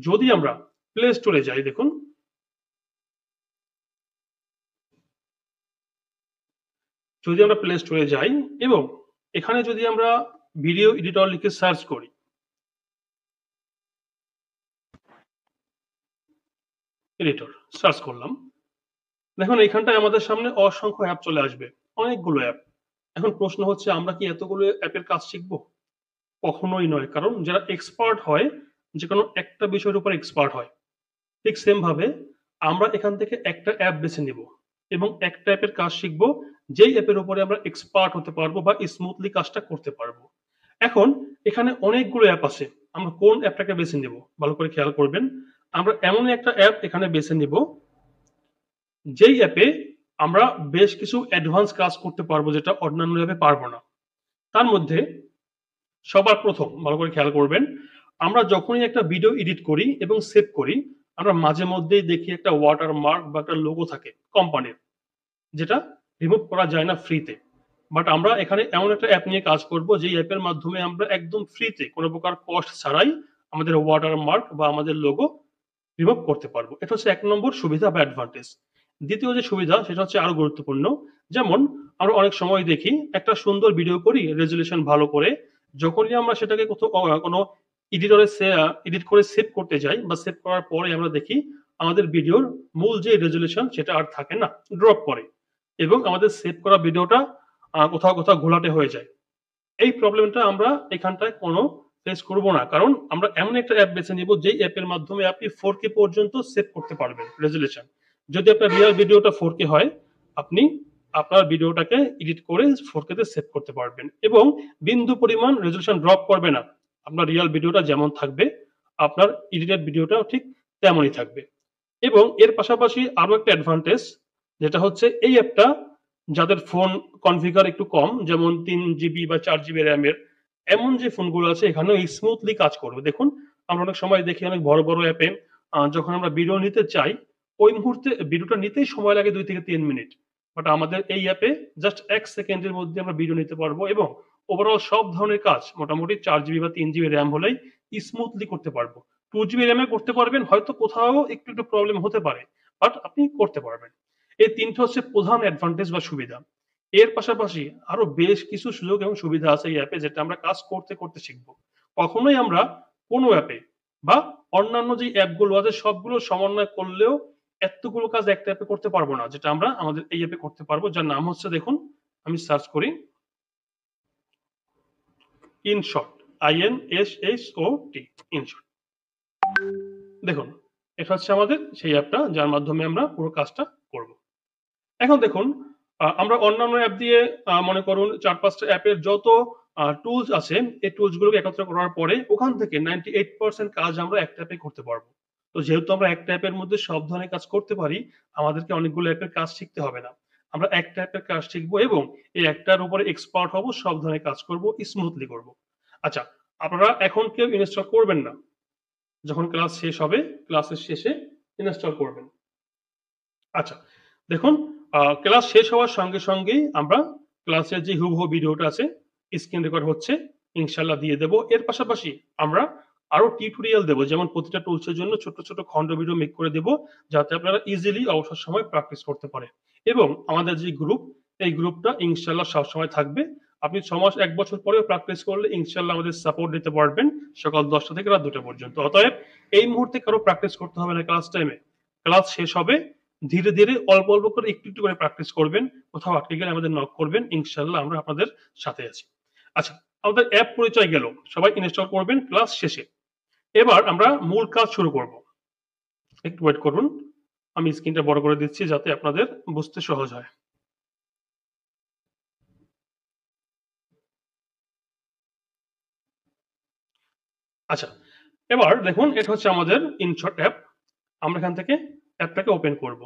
যদি আমরা প্লে স্টোরে যাই, দেখুন যদি আমরা প্লে স্টোরে যাই এবং এখানে যদি আমরা ভিডিও এডিটর লিখে সার্চ করি, এডিটর সার্চ করলাম, দেখুন এইখানটায় আমাদের সামনে অসংখ্য অ্যাপ চলে আসবে, অনেকগুলো অ্যাপ। এখন প্রশ্ন হচ্ছে আমরা কি এতগুলো অ্যাপের কাজ শিখবো? কখনোই নয়, কারণ যারা এক্সপার্ট হয় যে কোনো একটা বিষয়ের উপর এক্সপার্ট হয়, ঠিক সেম ভাবে আমরা এখান থেকে একটা অ্যাপ বেছে নিব এবং একটা অ্যাপের কাজ শিখবো, যেই অ্যাপের উপরে আমরা এক্সপার্ট হতে পারবো বা স্মুথলি কাজটা করতে পারবো। এখন এখানে অনেকগুলো অ্যাপ আছে, আমরা কোন অ্যাপটাকে বেছে নেব ভালো করে খেয়াল করবেন। আমরা এমন একটা অ্যাপ এখানে বেছে নিব যেই অ্যাপে আমরা বেশ কিছু অ্যাডভান্স কাজ করতে পারবো যেটা অন্যান্য অ্যাপে পারবো না। তার মধ্যে সবার প্রথম ভালো করে খেয়াল করবেন, আমরা যখনই একটা ভিডিও এডিট করি এবং সেভ করি, আমরা মাঝে মধ্যেই দেখি একটা ওয়াটারমার্ক বা একটা লোগো থাকে কোম্পানির, যেটা রিমুভ করা যায় না ফ্রিতে। বাট আমরা এখানে এমন একটা অ্যাপ নিয়ে কাজ করব যেই অ্যাপের মাধ্যমে আমরা একদম ফ্রিতে কোনো প্রকার কস্ট ছাড়াই আমাদের ওয়াটারমার্ক বা আমাদের লোগো রিমুভ করতে পারবো। এটা হচ্ছে ১ নম্বর সুবিধা বা অ্যাডভান্টেজ। দ্বিতীয় যে সুবিধা সেটা হচ্ছে আরো গুরুত্বপূর্ণ। যেমন আমরা অনেক সময় দেখি একটা সুন্দর ভিডিও করি রেজোলিউশন ভালো করে, যখনই আমরা সেটাকে কোথাও কোনো এডিটরে এডিট করে সেভ করতে যাই বা সেভ করার পরে আমরা দেখি আমাদের ভিডিওর মূল যে রেজোলিউশন সেটা আর থাকে না, ড্রপ করে এবং আমাদের সেভ করা ভিডিওটা কোথাও, কোথাও ঘোলাটে হয়ে যায়। এই প্রবলেমটা আমরা এখানটায় কোনো ফেস করব না। কারণ আমরা এমন একটা অ্যাপ বেছে নিব যেই অ্যাপের মাধ্যমে আপনি 4K পর্যন্ত সেভ করতে পারবেন রেজোলিউশন। যদি আপনার রিয়াল ভিডিওটা 4K হয়, আপনি আপনার ভিডিওটাকে এডিট করে 4K তে সেভ করতে পারবেন এবং বিন্দু পরিমাণ রেজোলিউশন ড্রপ করবে না। আপনার রিয়াল ভিডিওটা যেমন থাকবে, আপনার এডিটেড ভিডিওটাও ঠিক তেমনই থাকবে। এবং এর পাশাপাশি আরো একটা অ্যাডভান্টেজ, যেটা হচ্ছে এই অ্যাপটা যাদের ফোন কনফিগার একটু কম, যেমন 3 GB বা 4 GB র্যামের, এমন যে ফোনগুলো আছে এখানেও স্মুথলি কাজ করবে। দেখুন আমরা অনেক সময় দেখি অনেক বড় বড় অ্যাপে যখন আমরা ভিডিও নিতে চাই, ওই মুহূর্তে ভিডিওটা নিতেই সময় লাগে 2 থেকে 3 মিনিট। বাট আমাদের এই অ্যাপে জাস্ট 1 সেকেন্ডের মধ্যে আমরা ভিডিও নিতে পারবো এবং ওভারঅল সব ধরনের কাজ মোটামুটি 4 GB বা 3 GB র্যাম হলেই স্মুথলি করতে পারবো। 2 GB র্যামে করতে পারবেন, হয়তো কোথাও একটু একটু প্রবলেম হতে পারে, বাট আপনি করতে পারবেন। এই তিনটে হচ্ছে প্রধান অ্যাডভান্টেজ বা সুবিধা। এর পাশাপাশি আরো বেশ কিছু সুযোগ এবং সুবিধা আছে এই অ্যাপে, যেটা আমরা কাজ করতে করতে শিখবো। কখনোই আমরা কোনো অ্যাপে বা অন্যান্য যে অ্যাপগুলো আছে সবগুলো সমন্বয় করলেও এতগুলো কাজ একটা অ্যাপে করতে পারবো না, যেটা আমরা আমাদের এই অ্যাপে করতে পারবো, যার নাম হচ্ছে, দেখুন আমি সার্চ করি, ইনশর্ট, INSHOT, ইনশর্ট। দেখুন এটা হচ্ছে আমাদের সেই অ্যাপটা যার মাধ্যমে আমরা পুরো কাজটা করব। এখন দেখুন আমরা অন্যান্য অ্যাপ দিয়ে মনে করুন ৪-৫টা অ্যাপের যত টুলস আছে, এই টুলস গুলোকে একত্র করার পরে ওখান থেকে 98% কাজ আমরা একটা অ্যাপে করতে পারবো। তো যেহেতু আমরা একটা অ্যাপের মধ্যে সব ধরনের কাজ করতে পারি, আমাদেরকে অনেকগুলো অ্যাপের কাজ শিখতে হবে না। আমরা একটা অ্যাপের কাজ শিখবো এবং এই একটার উপরে এক্সপার্ট হব, সব ধরনের কাজ করব, স্মুথলি করব। আচ্ছা, আপনারা এখন কেউ ইনস্টল করবেন না, যখন ক্লাস শেষ হবে ক্লাসের শেষে ইনস্টল করবেন। আচ্ছা, দেখুন ক্লাস শেষ হওয়ার সঙ্গে সঙ্গেই আমরা ক্লাসের যে হুবহু ভিডিওটা আছে স্ক্রিন রেকর্ড হচ্ছে ইনশাল্লাহ দিয়ে দেব। এর পাশাপাশি আমরা আরো টিউটোরিয়াল দেব, যেমন প্রতিটা টুলসের জন্য ছোট ছোট খণ্ড ভিডিও মেক করে দেব, যাতে আপনারা ইজিলি অবসর সময় প্র্যাকটিস করতে পারেন। এবং আমাদের যে গ্রুপ, এই গ্রুপটা ইনশাল্লাহ সবসময় থাকবে। আপনি 6 মাস 1 বছর পরেও প্র্যাকটিস করলে ইনশাল্লাহ আমাদের সাপোর্ট দিতে পারবেন সকাল 10টা থেকে রাত 2টা পর্যন্ত। অতএব এই মুহূর্তে কারো প্র্যাকটিস করতে হবে না ক্লাস টাইমে, ক্লাস শেষ হবে, ধীরে ধীরে অল্প অল্প করে একটু একটু করে প্র্যাকটিস করবেন, কোথাও আটকে গেলে আমাদের নক করবেন, ইনশাল্লাহ আমরা আপনাদের সাথে আছি। আচ্ছা, আমাদের অ্যাপ পরিচয় গেল, সবাই ইনস্টল করবেন ক্লাস শেষে। এবার আমরা মূল কাজ শুরু করব। একটু ওয়েট করুন, আমি স্ক্রিনটা বড় করে দিচ্ছি যাতে আপনাদের বুঝতে সহজ হয়। আচ্ছা, এবার দেখুন এটা হচ্ছে আমাদের ইনশর্ট অ্যাপ। আমরা এখান থেকে অ্যাপটাকে ওপেন করব।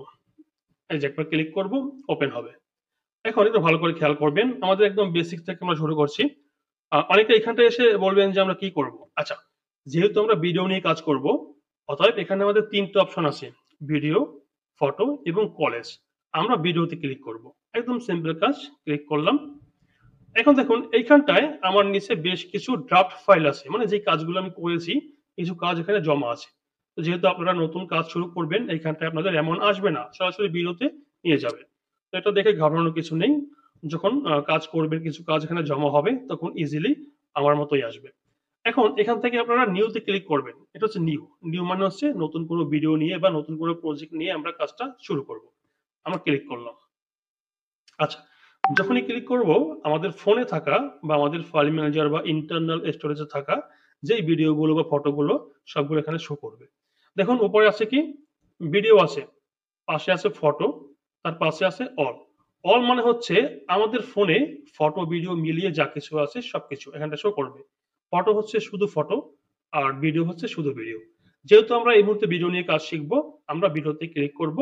এই যে একবার ক্লিক করব, ওপেন হবে। এখন একটু ভালো করে খেয়াল করবেন, আমাদের একদম বেসিক থেকে আমরা শুরু করছি। অনেকে এখানটায় এসে বলবেন যে আমরা কি করব। আচ্ছা, যেহেতু আমরা ভিডিও নিয়ে কাজ করব, অতএব এখানে আমাদের 3টে অপশন আছে, ভিডিও, ফটো এবং কলেজ। আমরা ভিডিওতে ক্লিক করব, একদম সিম্পল কাজ, ক্লিক করলাম। এখন দেখুন এইখানটায় আমার নিচে বেশ কিছু ড্রাফট ফাইল আছে, মানে যে কাজগুলো আমি করেছি কিছু কাজ এখানে জমা আছে। তো যেহেতু আপনারা নতুন কাজ শুরু করবেন, এইখানটায় আপনাদের এমন আসবে না, সরাসরি বিরোতে নিয়ে যাবে। তো এটা দেখে ঘাবড়ানোর কিছু নেই। যখন কাজ করবেন, কিছু কাজ এখানে জমা হবে, তখন ইজিলি আমার মতোই আসবে। এখন এখান থেকে আপনারা নিউ তে ক্লিক করবেন। এটা হচ্ছে নিউ। নিউ মানে হচ্ছে নতুন কোনো ভিডিও নিয়ে বা নতুন কোনো প্রজেক্ট নিয়ে আমরা কাজটা শুরু করব। আমরা ক্লিক করলাম। আচ্ছা, যখনই ক্লিক করব, আমাদের ফোনে থাকা বা আমাদের ফাইল ম্যানেজার বা ইন্টারনাল স্টোরেজে থাকা যেই ভিডিওগুলো বা ফটোগুলো সবগুলো এখানে শো করবে। দেখুন উপরে আছে কি? ভিডিও আছে, পাশে আছে ফটো, তার পাশে আছে অল। অল মানে হচ্ছে আমাদের ফোনে ফটো, ভিডিও মিলিয়ে যা কিছু আছে সবকিছু এখানটা শো করবে। ফটো হচ্ছে শুধু ফটো, আর ভিডিও হচ্ছে শুধু ভিডিও। যেহেতু আমরা এই মুহূর্তে ভিডিও নিয়ে কাজ শিখব, আমরা ভিডিওতে ক্লিক করব।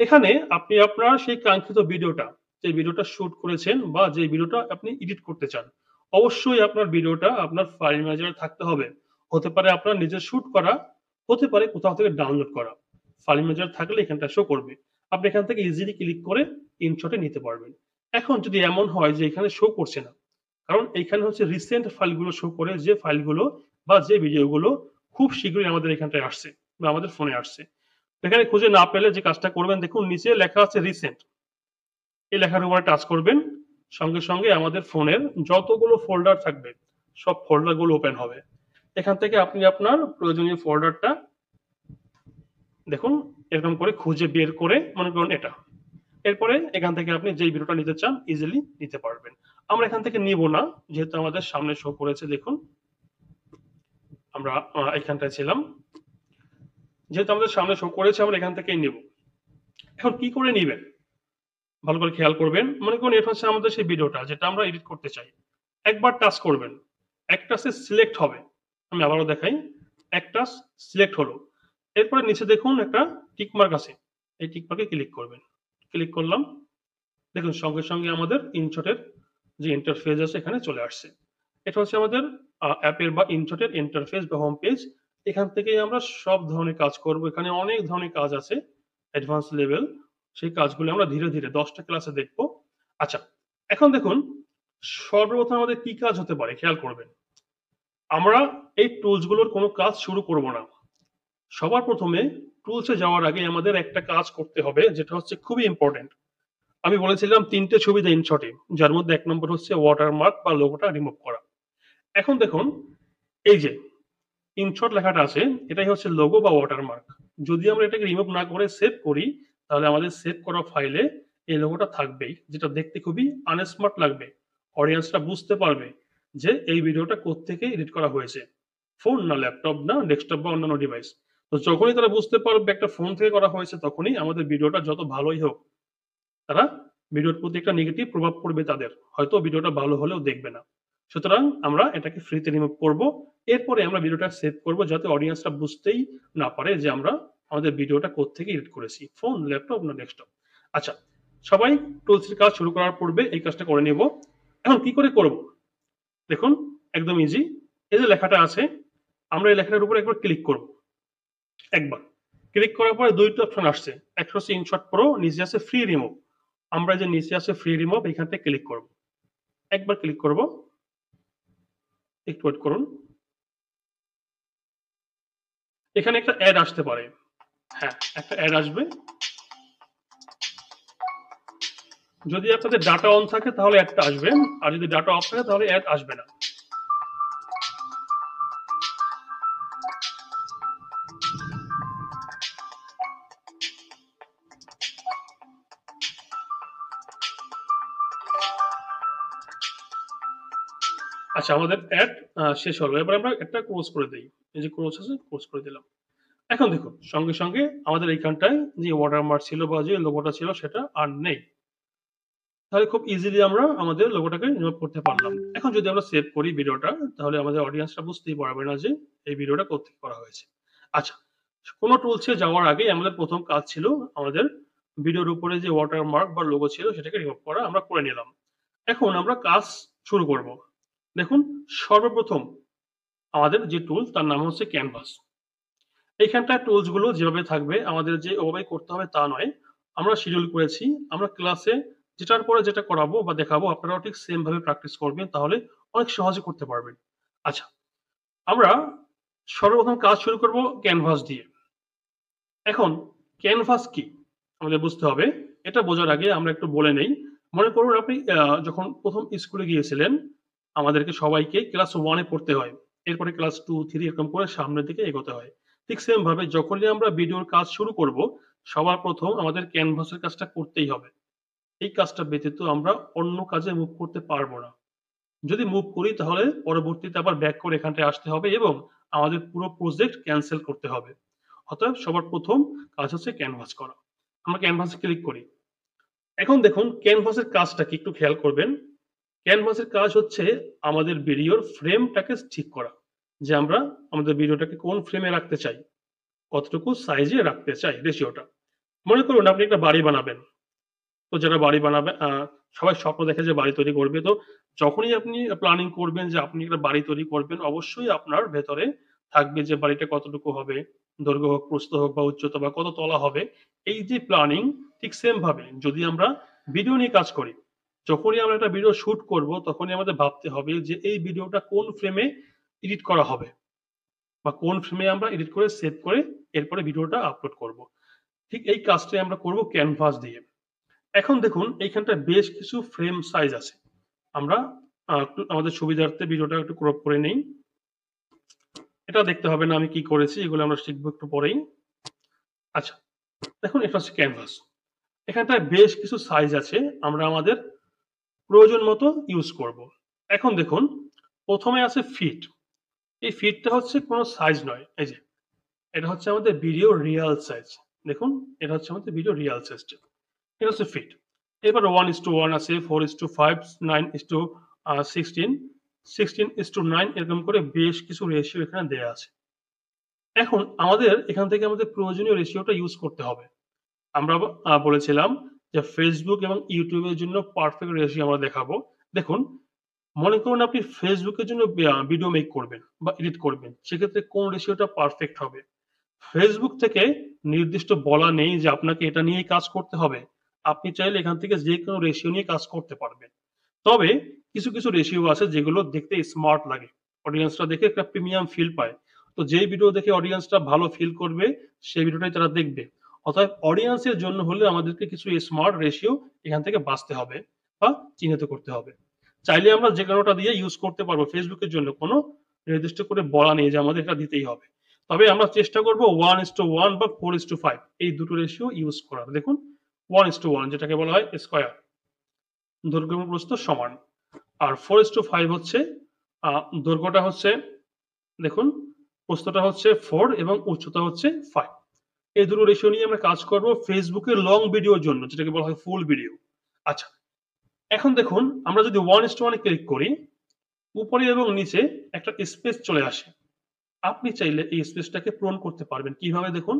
এখানে আপনি আপনার সেই কাঙ্ক্ষিত ভিডিওটা, যে ভিডিওটা শুট করেছেন বা যে ভিডিওটা আপনি এডিট করতে চান, অবশ্যই আপনার ভিডিওটা আপনার ফাইল ম্যানেজারে থাকতে হবে। হতে পারে আপনার নিজের শুট করা, হতে পারে কোথাও থেকে ডাউনলোড করা। ফাইল ম্যানেজার থাকলে এখানটা শো করবে। আপনি এখান থেকে ইজিলি ক্লিক করে ইনশটে নিতে পারবেন। এখন যদি এমন হয় যে এখানে শো করছে না, কারণ এইখানে হচ্ছে রিসেন্ট ফাইলগুলো শো করে, যে ফাইলগুলো বা যে ভিডিওগুলো খুব শীঘ্রই আমাদের এখানটায় আসছে বা আমাদের ফোনে আসছে। এখানে খুঁজে না পেলে যে কাজটা করবেন, দেখুন নিচে লেখা আছে রিসেন্ট। এই লেখার উপরে টাচ করবেন, সঙ্গে সঙ্গে আমাদের ফোনের যতগুলো ফোল্ডার থাকবে সব ফোল্ডারগুলো ওপেন হবে। এখান থেকে আপনি আপনার প্রয়োজনীয় ফোল্ডারটা দেখুন এরকম করে খুঁজে বের করে মনে করুন এটা। এরপরে এখান থেকে আপনি যেই ভিডিওটা নিতে চান ইজিলি নিতে পারবেন। আমরা এখান থেকে নিব না, যেহেতু আমাদের সামনে শো করেছে। দেখুন আমরা এখানটায় ছিলাম, যেহেতু আমাদের সামনে শো করেছে আমরা এখান থেকেই নেব। এখন কি করে নিবেন ভালো করে খেয়াল করবেন। মনে করুন এটা হচ্ছে আমাদের সেই ভিডিওটা যেটা আমরা এডিট করতে চাই। একবার টাচ করবেন, এক টাচে সিলেক্ট হবে। আমি আবারও দেখাই, এক টাচ সিলেক্ট হলো। এরপরে নিচে দেখুন একটা টিক মার্ক আছে, এই টিক মার্কে ক্লিক করবেন। ক্লিক করলাম, দেখুন সঙ্গে সঙ্গে আমাদের ইনশটের যে ইন্টারফেস আছে এখানে চলে আসছে। এটা হচ্ছে আমাদের অ্যাপের বা ইনশটের ইন্টারফেস বা হোম পেজ। এখান থেকেই আমরা সব ধরনের কাজ করব। এখানে অনেক ধরনের কাজ আছে অ্যাডভান্স লেভেল। সেই কাজগুলো আমরা ধীরে ধীরে 10টা ক্লাসে দেখব। আচ্ছা, এখন দেখুন সর্বপ্রথম আমাদের কি কাজ হতে পারে খেয়াল করবেন। আমরা এই টুলস গুলোর কোনো কাজ শুরু করব না। সবার প্রথমে টুলসে যাওয়ার আগে আমাদের একটা কাজ করতে হবে, যেটা হচ্ছে খুবই ইম্পর্টেন্ট। আমি বলেছিলাম ৩ টে ছবি দেয় ইনশটে, যার মধ্যে ১ নম্বর হচ্ছে ওয়াটারমার্ক বা লোগোটা রিমুভ করা। এখন দেখুন এই যে ইনশট লেখাটা আছে, এটাই হচ্ছে লোগো বা ওয়াটারমার্ক। যদি আমরা এটাকে রিমুভ না করে সেভ করি, তাহলে আমাদের সেভ করা ফাইলে এই লোগোটা থাকবেই, যেটা দেখতে খুবই আনস্মার্ট লাগবে। অডিয়েন্সরা বুঝতে পারবে যে এই ভিডিওটা কোত্থেকে এডিট করা হয়েছে, ফোন না ল্যাপটপ না ডেস্কটপ বা অন্যান্য ডিভাইস। তো যখনই তারা বুঝতে পারবে একটা ফোন থেকে করা হয়েছে, তখনই আমাদের ভিডিওটা যত ভালোই হোক, তারা ভিডিওর প্রতি একটা নেগেটিভ প্রভাব পড়বে তাদের। হয়তো ভিডিওটা ভালো হলেও দেখবে না। সুতরাং আমরা এটাকে ফ্রিতে রিমুভ করব। এরপরে আমরা ভিডিওটা সেভ করব, যাতে অডিয়েন্সরা বুঝতেই না পারে যে আমরা আমাদের ভিডিওটা কোত্থেকে এডিট করেছি, ফোন, ল্যাপটপ না ডেস্কটপ। আচ্ছা, সবাই টুলসের কাজ শুরু করার পূর্বে এই কাজটা করে নেব। এখন কি করে করব? দেখুন একদম ইজি। এই যে লেখাটা আছে, আমরা এই লেখাটার উপর একবার ক্লিক করব। একবার ক্লিক করার পরে ২টা অপশন আসছে। একটা হচ্ছে ইনশট প্রো, নিচে আছে ফ্রি রিমুভ। আমরা যে নিচে আছে ফ্রি রিমুভ, এখানটায় ক্লিক করব। একবার ক্লিক করব। একটু ওয়েট করুন। এখানে একটা অ্যাড আসতে পারে। হ্যাঁ, একটা অ্যাড আসবে। যদি আপনাদের ডাটা অন থাকে তাহলে অ্যাডটা আসবে। আর যদি ডাটা অফ থাকে তাহলে অ্যাড আসবে না। আচ্ছা, আমাদের অ্যাড শেষ হলো। এবার আমরা একটা ক্লোজ করে দেই। এই যে ক্লোজ আছে, ক্লোজ করে দিলাম। এখন দেখুন সঙ্গে সঙ্গে আমাদের এইখানটায় যে ওয়াটারমার্ক ছিল বা যে লোগোটা ছিল সেটা আর নেই। তাহলে খুব ইজিলি আমরা আমাদের লোগোটাকে রিমুভ করতে পারলাম। এখন যদি আমরা সেভ করি ভিডিওটা, তাহলে আমাদের অডিয়েন্সরা বুঝতেই পারবে না যে এই ভিডিওটা কোত্থেকে করা হয়েছে। আচ্ছা, কোনো টুলসে যাওয়ার আগে আমাদের প্রথম কাজ ছিল আমাদের ভিডিওর উপরে যে ওয়াটারমার্ক বা লোগো ছিল সেটাকে রিমুভ করা। আমরা করে নিলাম। এখন আমরা কাজ শুরু করব। দেখুন সর্বপ্রথম আমাদের যে টুল তার নাম হচ্ছে ক্যানভাস। এইখানটায় টুলস গুলো যেভাবে থাকবে আমাদের যে ওভাবেই করতে হবে তা নয়। আমরা শিডিউল করেছি। আমরা ক্লাসে যেটার পরে যেটা করাবো বা দেখাবো আপনারাও ঠিক সেম ভাবে প্র্যাকটিস করবেন, তাহলে অনেক সহজে করতে পারবেন। আচ্ছা, আমরা সর্বপ্রথম কাজ শুরু করব ক্যানভাস দিয়ে। এখন ক্যানভাস কি? আমাদের বুঝতে হবে। এটা বোঝার আগে আমরা একটু বলে নেই। মনে করুন আপনি যখন ১ম স্কুলে গিয়েছিলেন, আমাদেরকে সবাইকে ক্লাস 1 এ পড়তে হয়। এরপরে ক্লাস 2, 3 এরকম করে সামনের দিকে এগোতে হয়। ঠিক সেম ভাবে যখনই আমরা ভিডিওর কাজ শুরু করব, সবার ১ম আমাদের ক্যানভাসের কাজটা করতেই হবে। এই কাজটা ব্যতীত আমরা অন্য কাজে মুভ করতে পারব না। যদি মুভ করি তাহলে পরবর্তীতে আবার ব্যাক করে এখানটায় আসতে হবে এবং আমাদের পুরো প্রজেক্ট ক্যানসেল করতে হবে। অতএব সবার ১ম কাজ হচ্ছে ক্যানভাস করা। আমরা ক্যানভাসে ক্লিক করি। এখন দেখুন ক্যানভাসের কাজটা কি একটু খেয়াল করবেন। ক্যানভাসের কাজ হচ্ছে আমাদের ভিডিওর ফ্রেমটাকে ঠিক করা। যে আমরা আমাদের ভিডিওটাকে কোন ফ্রেমে রাখতে চাই, কতটুকু সাইজে রাখতে চাই রেশিওটা। মনে করুন আপনি একটা বাড়ি বানাবেন। তো যারা বাড়ি বানাবে সবাই স্বপ্ন দেখে যে বাড়ি তৈরি করবে। তো যখনই আপনি প্ল্যানিং করবেন যে আপনি একটা বাড়ি তৈরি করবেন, অবশ্যই আপনার ভেতরে থাকবে যে বাড়িটা কতটুকু হবে, দৈর্ঘ্য হোক, প্রস্থ হোক বা উচ্চতা বা কত তলা হবে। এই যে প্ল্যানিং ঠিক সেম ভাবে যদি আমরা ভিডিও নিয়ে কাজ করি, যখনই আমরা একটা ভিডিও শুট করব তখনই আমাদের ভাবতে হবে যে এই ভিডিওটা কোন ফ্রেমে এডিট করা হবে বা কোন ফ্রেমে আমরা এডিট করে সেভ করে এরপরে ভিডিওটা আপলোড করব। ঠিক এই কাজটাই আমরা করব ক্যানভাস দিয়ে। এখন দেখুন এইখানটায় বেশ কিছু ফ্রেম সাইজ আছে। আমরা একটু আমাদের সুবিধার্থে ভিডিওটা একটু ক্রপ করে নেই। এটা দেখতে হবে না আমি কি করেছি, এগুলো আমরা শিখবো একটু পরেই। আচ্ছা, দেখুন এটা হচ্ছে ক্যানভাস। এখানটায় বেশ কিছু সাইজ আছে, আমরা আমাদের প্রয়োজন মতো ইউজ করব। এখন দেখুন ১ম এ আছে ফিট। এই ফিটটা হচ্ছে কোনো সাইজ নয়। এই যে এটা হচ্ছে আমাদের ভিডিও রিয়াল সাইজ। দেখুন এটা হচ্ছে আমাদের ভিডিও রিয়াল সাইজটা। এটা হচ্ছে ফিট। এবার 1:1 আছে, 4:5, 9:16, 16:9 এরকম করে বেশ কিছু রেশিও এখানে দেয়া আছে। এখন আমাদের এখান থেকে আমাদের প্রয়োজনীয় রেশিওটা ইউজ করতে হবে। আমরা বলেছিলাম যে Facebook এবং YouTube এর জন্য পারফেক্ট রেশিও আমরা দেখাবো। দেখুন, মনে করুন আপনি Facebook এর জন্য ভিডিও মেক করবেন বা এডিট করবেন। সেক্ষেত্রে কোন রেশিওটা পারফেক্ট হবে? Facebook থেকে নির্দিষ্ট বলা নেই যে আপনাকে এটা নিয়েই কাজ করতে হবে। আপনি চাইলে এখান থেকে যেকোনো রেশিও নিয়ে কাজ করতে পারবেন। তবে কিছু রেশিও আছে যেগুলো দেখতে স্মার্ট লাগে। অডিয়েন্সরা দেখে একটা প্রিমিয়াম ফিল পায়। তো যেই ভিডিও দেখে অডিয়েন্সটা ভালো ফিল করবে, সেই ভিডিওটাই তারা দেখবে। অতএব অডিয়েন্সের জন্য হলে আমাদেরকে কিছু স্মার্ট রেশিও এখান থেকে বাছতে হবে বা চিহ্নিত করতে হবে। চাইলে আমরা যেকোনোটা দিয়ে ইউজ করতে পারবো। Facebook এর জন্য কোনো নির্দিষ্ট করে বলা নেই যে আমাদের এটা দিতেই হবে। তবে আমরা চেষ্টা করব 1:1 বা 4:5 এই দুটো রেশিও ইউজ করার। দেখুন 1:1 যেটাকে বলা হয় স্কয়ার। দৈর্ঘ্য এবং প্রস্থ সমান। আর 4:5 হচ্ছে দৈর্ঘ্যটা হচ্ছে দেখুন প্রস্থটা হচ্ছে 4 এবং উচ্চতা হচ্ছে 5। এই দুটো রেশিও নিয়ে আমরা কাজ করব Facebook এর লং ভিডিওর জন্য যেটাকে বলা হয় ফুল ভিডিও। আচ্ছা, এখন দেখুন আমরা যদি 1:1 এ ক্লিক করি, উপরে এবং নিচে একটা স্পেস চলে আসে। আপনি চাইলে এই স্পেসটাকে পূরণ করতে পারবেন। কিভাবে দেখুন,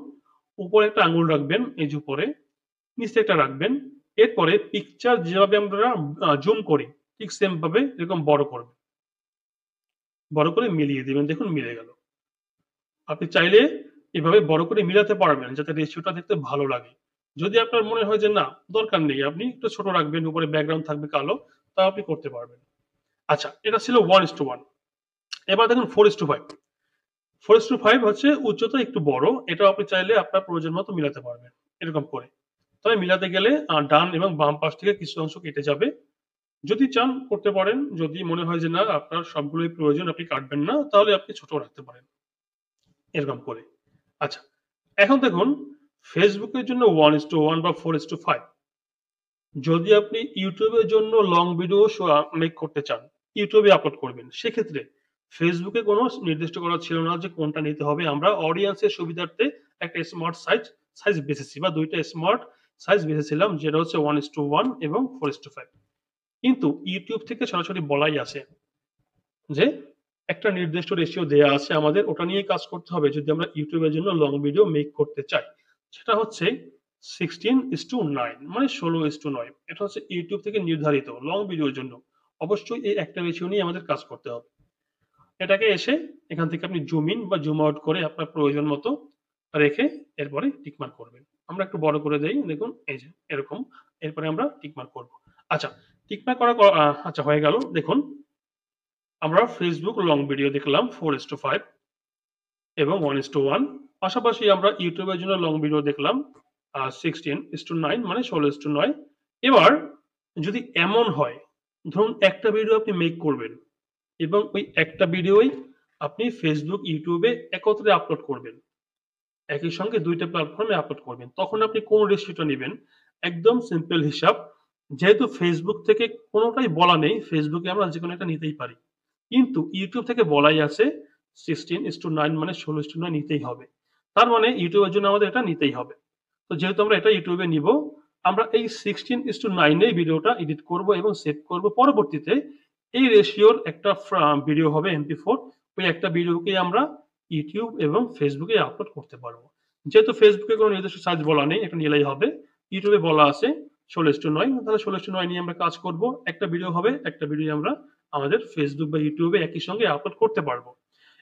উপরে একটা আঙুল রাখবেন এই যে উপরে, নিচে একটা রাখবেন। এরপরে পিকচার যেভাবে আমরা জুম করি ঠিক সেম ভাবে এরকম বড় করবেন। বড় করে মিলিয়ে দিবেন। দেখুন মিলে গেল। আপনি চাইলে এভাবে বড় করে মিলাতে পারবেন যাতে রেশিওটা দেখতে ভালো লাগে। যদি আপনার মনে হয় যে না, দরকার নেই, আপনি একটু ছোট রাখবেন, উপরে ব্যাকগ্রাউন্ড থাকবে কালো, তাও আপনি করতে পারবেন। আচ্ছা, এটা ছিল 1:1। এবার দেখুন 4:5। 4:5 হচ্ছে উচ্চতা একটু বড়। এটাও আপনি চাইলে আপনার প্রয়োজন মতো মিলাতে পারবেন। এরকম করে। তবে মিলাতে গেলে ডান এবং বাম পাশ থেকে কিছু অংশ কেটে যাবে। যদি চান করতে পারেন। যদি মনে হয় যে না আপনার সবগুলোই প্রয়োজন আপনি কাটবেন না, তাহলে আপনি ছোট রাখতে পারেন। এরকম করে। আচ্ছা, এখন দেখুন Facebook এর জন্য 1:1 বা 4:5 যদি আপনি YouTube এর জন্য লং ভিডিও মেক করতে চান, YouTube এ আপলোড করবেন। সেক্ষেত্রে Facebook এ কোনো নির্দিষ্ট করা ছিল না যে কোনটা নিতে হবে। আমরা অডিয়েন্সের সুবিধার্থে একটা স্মার্ট সাইজ বেছেছি বা ২ টা স্মার্ট সাইজ বেছেছিলাম যেটা হচ্ছে 1:1 এবং 4:5। কিন্তু YouTube থেকে সরাসরি বলাই আছে যে একটা নির্দিষ্ট রেশিও দেয়া আছে আমাদের ওটা নিয়েই কাজ করতে হবে যদি আমরা YouTube এর জন্য লং ভিডিও মেক করতে চাই। সেটা হচ্ছে 16:9 মানে 16:9। এটা হচ্ছে YouTube থেকে নির্ধারিত লং ভিডিওর জন্য। অবশ্যই এই একটা রেশিও নিয়ে আমাদের কাজ করতে হবে। এটাকে এসে এখান থেকে আপনি জুম ইন বা জুম আউট করে আপনার প্রয়োজন মতো রেখে এরপরে টিক মার্ক করবেন। আমরা একটু বড় করে দেই দেখুন এই যে এরকম। এরপরে আমরা টিক মার্ক করব। আচ্ছা, টিক মার্ক করা আচ্ছা হয়ে গেল। দেখুন আমরা Facebook লং ভিডিও দেখলাম 4:5 এবং 1:1। পাশাপাশি আমরা ইউটিউবের জন্য লং ভিডিও দেখলাম 16:9 মানে 16:9। এবার যদি এমন হয়, ধরুন একটা ভিডিও আপনি মেক করবেন এবং ওই একটা ভিডিওই আপনি ফেসবুক, ইউটিউবে একত্রে আপলোড করবেন। একই সঙ্গে ২ টা প্ল্যাটফর্মে আপলোড করবেন। তখন আপনি কোন রেশিওটা নিবেন? একদম সিম্পল হিসাব। যেহেতু ফেসবুক থেকে কোনটাই বলা নেই, ফেসবুকে আমরা যেকোনো একটা নিতেই পারি। কিন্তু ইউটিউব থেকে বলাই আছে 16:9 মানে 16:9 নিতেই হবে। তার মানে ইউটিউবের জন্য আমাদের এটা নিতেই হবে। তো যেহেতু আমরা এটা ইউটিউবে নিব, আমরা এই 16:9 এই ভিডিওটা এডিট করব এবং সেভ করব। পরবর্তীতে এই রেশিওর একটা ভিডিও হবে MP4, ওই একটা ভিডিওকেই আমরা ইউটিউব এবং ফেসবুকে আপলোড করতে পারবো। যেহেতু ফেসবুকে কোনো নির্দিষ্ট সাইজ বলা নেই, এটা নিলেই হবে। ইউটিউবে বলা আছে 16:9, তাহলে 16:9 নিয়ে আমরা কাজ করব। একটা ভিডিও হবে, একটা ভিডিও আমরা আমাদের ফেসবুক বা ইউটিউবে একই সঙ্গে আপলোড করতে পারবো।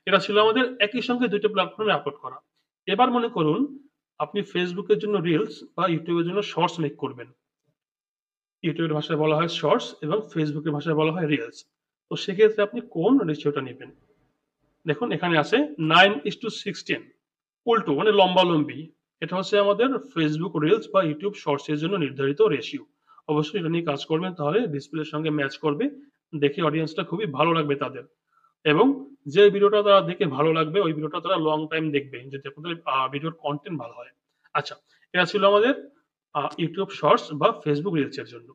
এটা ছিল আমাদের একই সঙ্গে ২ টা প্ল্যাটফর্মে আপলোড করা। এবার মনে করুন আপনি ফেসবুকের জন্য রিলস বা ইউটিউবের জন্য শর্টস মেক করবেন। ইউটিউবের ভাষায় বলা হয় শর্টস এবং ফেসবুকের ভাষায় বলা হয় রিলস। তো সেক্ষেত্রে আপনি কোন রেশিওটা নিবেন? দেখুন এখানে আছে 9:16, উল্টো মানে লম্বালম্বি। এটা হচ্ছে আমাদের ফেসবুক রিলস বা ইউটিউব শর্টস এর জন্য নির্ধারিত রেশিও। অবশ্যই এটা নিয়ে কাজ করবেন, তাহলে ডিসপ্লের সঙ্গে ম্যাচ করবে। দেখে অডিয়েন্সটা খুবই ভালো লাগবে তাদের। এবং যে ভিডিওটা তারা দেখে ভালো লাগবে ওই ভিডিওটা তারা লং টাইম দেখবে যদি আপনাদের ভিডিওর কনটেন্ট ভালো হয়। আচ্ছা, এটা ছিল আমাদের ইউটিউব শর্টস বা ফেসবুক রিলস এর জন্য।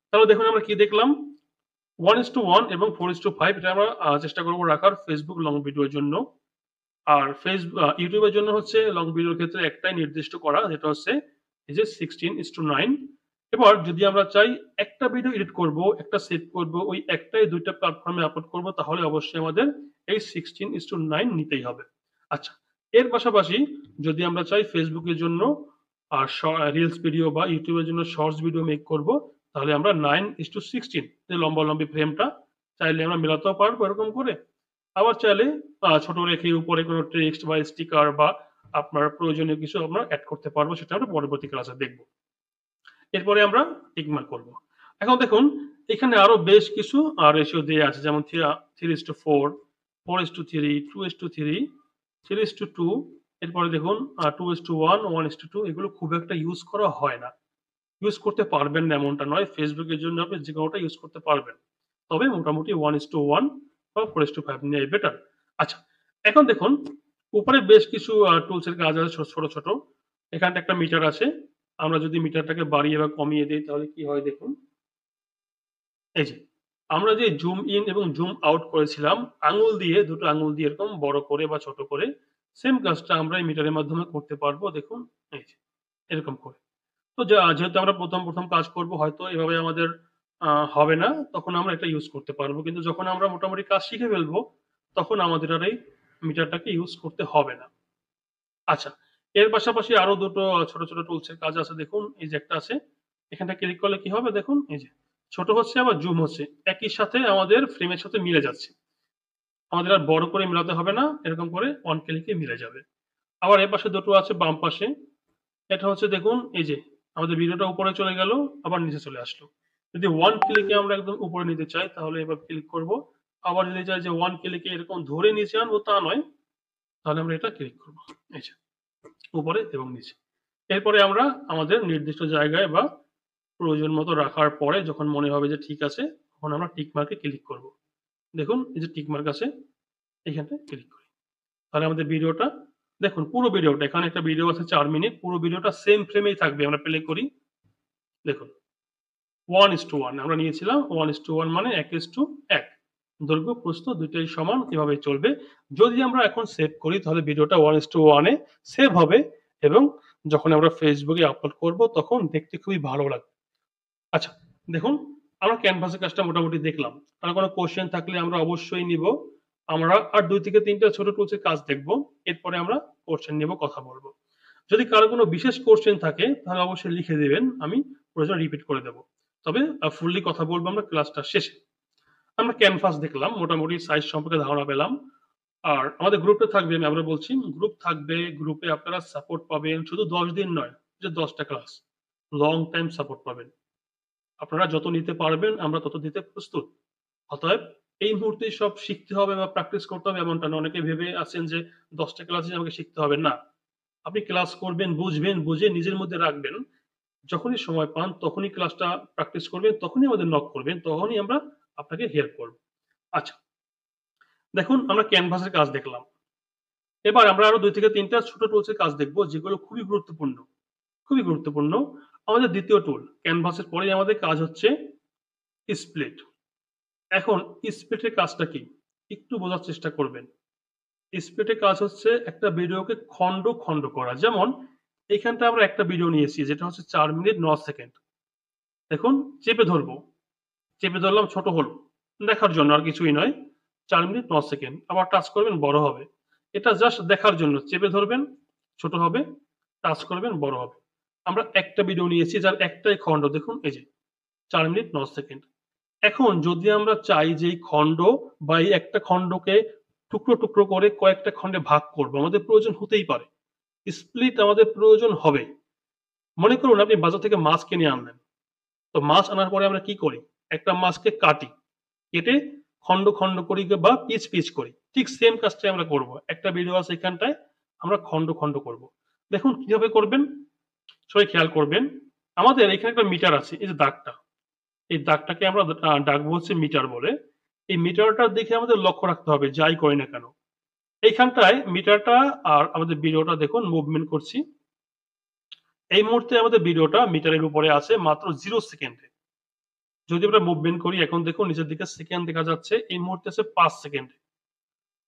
তাহলে দেখুন আমরা কি দেখলাম? 1:1 এবং 4:5 এটা আমরা চেষ্টা করব রাখার ফেসবুক লং ভিডিওর জন্য। আর ইউটিউবের জন্য হচ্ছে লং ভিডিওর ক্ষেত্রে একটাই নির্দিষ্ট করা, যেটা হচ্ছে এই যে 16:9। এবার যদি আমরা চাই একটা ভিডিও এডিট করব, একটা সেভ করব, ওই একটাই ২ টা প্ল্যাটফর্মে আপলোড করব, তাহলে অবশ্যই আমাদের এই 16:9 নিতেই হবে। আচ্ছা, এর পাশাপাশি যদি আমরা চাই ফেসবুকের জন্য রিলস ভিডিও বা ইউটিউবের জন্য শর্টস ভিডিও মেক করব, তাহলে আমরা 9:16 যে লম্বালম্বি ফ্রেমটা চাইলে আমরা মেলাতেও পারবো এরকম করে। আবার চাইলে ছোট রেখে উপরে কোনো টেক্সট বা স্টিকার বা আপনার প্রয়োজনীয় কিছু আমরা এড করতে পারবো, সেটা আমরা পরবর্তী ক্লাসে দেখব। এরপরে আমরা টিক মার্ক করব। এখন দেখুন এখানে আরো বেশ কিছু রেশিও দেয়া আছে, যেমন 3:4, 4:3, 2:3, 3:2। এরপরে দেখুন 2:1, 1:2 এগুলো খুব একটা ইউজ করা হয় না। ইউজ করতে পারবেন না এমনটা নয়। ফেসবুকের জন্য আপনি যেকোনোটা ইউজ করতে পারবেন। তবে মোটামুটি 1:1 বা 4:5 নেয়াই বেটার। আচ্ছা, এখন দেখুন উপরে বেশ কিছু টুলস এর কাজ আছে ছোট, ছোট। এখানটা একটা মিটার আছে। আমরা যদি মিটারটাকে বাড়িয়ে বা কমিয়ে দেই তাহলে কি হয় দেখুন। এই যে আমরা যে জুম ইন এবং জুম আউট করেছিলাম আঙুল দিয়ে, দুটো আঙুল দিয়ে এরকম বড় করে বা ছোট করে, সেম কাজটা আমরা এই মিটারের মাধ্যমে করতে পারবো। দেখুন এই যে এরকম করে। তো যেহেতু আমরা প্রথম কাজ করব হয়তো এভাবে আমাদের হবে না। তখন আমরা এটা ইউজ করতে পারবো। কিন্তু যখন আমরা মোটামুটি কাজ শিখে ফেলবো, তখন আমাদের আর এই মিটারটাকে ইউজ করতে হবে না। আচ্ছা, এর পাশাপাশি আরো দুটো ছোট, ছোট টুলস এর কাজ আছে দেখুন। এই যে একটা আছে। এখানটা ক্লিক করলে কি হবে দেখুন এই যে ছোট হচ্ছে আবার জুম হচ্ছে। একই সাথে আমাদের ফ্রেমের সাথে মিলে যাচ্ছে। আমাদের আর বড় করে মেলাতে হবে না। এরকম করে ওয়ান ক্লিকে মিলে যাবে। আবার এপাশে দুটো আছে বাম পাশে। এটা হচ্ছে দেখুন এই যে আমাদের ভিডিওটা উপরে চলে গেল, আবার নিচে চলে আসলো। যদি ওয়ান ক্লিকে আমরা একদম উপরে নিতে চাই তাহলে এবার ক্লিক করব। আবার যদি চাই যে ওয়ান ক্লিকে এরকম ধরে নিচে আনবো তা নয়, তাহলে আমরা এটা ক্লিক করব। এই যে উপরে এবং নিচে। এরপরে আমরা আমাদের নির্দিষ্ট জায়গায় বা প্রয়োজন মতো রাখার পরে যখন মনে হবে যে ঠিক আছে, তখন আমরা টিক মার্কে ক্লিক করব। দেখুন এই যে টিক মার্ক আছে, এখানটায় ক্লিক করি। তাহলে আমাদের ভিডিওটা দেখুন পুরো ভিডিওটা, এখানে একটা ভিডিও আছে ৪ মিনিট, পুরো ভিডিওটা সেম ফ্রেমেই থাকবে। আমরা প্লে করি। দেখুন 1:1 আমরা নিয়েছিলাম 1:1 মানে 1:1। দৈর্ঘ্য প্রস্থ দুইটাই সমান, এভাবেই চলবে। যদি আমরা এখন সেভ করি তাহলে ভিডিওটা 1:1 এ সেভ হবে এবং যখন আমরা ফেসবুকে আপলোড করব তখন দেখতে খুবই ভালো লাগবে। আচ্ছা, দেখুন আমরা ক্যানভাসের কাজটা মোটামুটি দেখলাম। আর কোনো কোয়েশ্চেন থাকলে আমরা অবশ্যই নিব। আমরা আর ২ থেকে ৩ টা ছোট টুলসের কাজ দেখব। এরপরে আমরা কোয়েশ্চেন নিব, কথা বলব। যদি কারো কোনো বিশেষ কোয়েশ্চেন থাকে তাহলে অবশ্যই লিখে দিবেন। আমি প্রয়োজনে রিপিট করে দেব। তবে ফুললি কথা বলবো আমরা ক্লাসটা শেষে। আমরা ক্যানভাস দেখলাম, মোটামুটি সাইজ সম্পর্কে ধারণা পেলাম। আর আমাদের গ্রুপটা থাকবে, আমি আবারও বলছি, গ্রুপ থাকবে। গ্রুপে আপনারা সাপোর্ট পাবেন শুধু ১০ দিন নয়, যে ১০ টা ক্লাস। লং টাইম সাপোর্ট পাবেন। আপনারা যত নিতে পারবেন আমরা তত দিতে প্রস্তুত। অতএব এই মুহূর্তেই সব শিখতে হবে বা প্র্যাকটিস করতে হবে এমনটা না। অনেকে ভেবে আছেন যে ১০ টা ক্লাসে আমাকে শিখতে হবে না। আপনি ক্লাস করবেন, বুঝবেন, বুঝে নিজের মধ্যে রাখবেন। যখনই সময় পান তখনই ক্লাসটা প্র্যাকটিস করবেন, তখনই আমাদের নক করবেন, তখনই আমরা আপনাকে হেল্প করব। আচ্ছা, দেখুন আমরা ক্যানভাসের কাজ দেখলাম। এবার আমরা আরো ২ থেকে ৩ টা ছোট টুলস এর কাজ দেখব যেগুলো খুবই গুরুত্বপূর্ণ। খুবই গুরুত্বপূর্ণ। আমাদের ২য় টুল ক্যানভাসের পরেই আমাদের কাজ হচ্ছে স্প্লিট। এখন স্প্লিটের কাজটা কি? একটু বোঝার চেষ্টা করবেন। স্প্লিটের কাজ হচ্ছে একটা ভিডিওকে খন্ড, খন্ড করা। যেমন এইখানটায় আমরা একটা ভিডিও নিয়েছি যেটা হচ্ছে ৪ মিনিট ৯ সেকেন্ড। দেখুন চেপে ধরবো। চেপে ধরলাম ছোট হলো। দেখার জন্য আর কিছুই নয়। ৪ মিনিট ৯ সেকেন্ড। আবার টাচ করবেন বড় হবে। এটা জাস্ট দেখার জন্য। চেপে ধরবেন ছোট হবে, টাচ করবেন বড় হবে। আমরা একটা ভিডিও নিয়েছি যার একটাই খন্ড দেখুন এই যে ৪ মিনিট ৯ সেকেন্ড। এখন যদি আমরা চাই যে এই খন্ড বা এই একটা খন্ডকে টুকরো, টুকরো করে কয়েকটা খন্ডে ভাগ করব, আমাদের প্রয়োজন হতেই পারে। স্প্লিট আমাদের প্রয়োজন হবে। মনে করুন আপনি বাজার থেকে মাছ কিনে আনলেন। তো মাছ আনার পরে আমরা কি করি? একটা মাছকে কাটি। কেটে খন্ড, খন্ড করি বা পিস, পিস করি। ঠিক সেম কাজটাই আমরা করব। একটা ভিডিও আছে এখানটায় আমরা খন্ড, খন্ড করব। দেখুন কিভাবে করবেন? সবাই খেয়াল করবেন। আমাদের এখানে একটা মিটার আছে। এই যে দাগটা। এই দাগটাকে আমরা ডাকবো হচ্ছে মিটার বলে। এই মিটারটার দিকে আমাদের লক্ষ্য রাখতে হবে যাই করি না কেন। এইখানটায় মিটারটা আর আমাদের ভিডিওটা দেখুন মুভমেন্ট করছি। এই মুহূর্তে আমাদের ভিডিওটা মিটারের উপরে আছে মাত্র 0 সেকেন্ডে। যদি আমরা মুভমেন্ট করি এখন দেখুন নিচের দিকে সেকেন্ড দেখা যাচ্ছে। এই মুহূর্তে আছে ৫ সেকেন্ডে।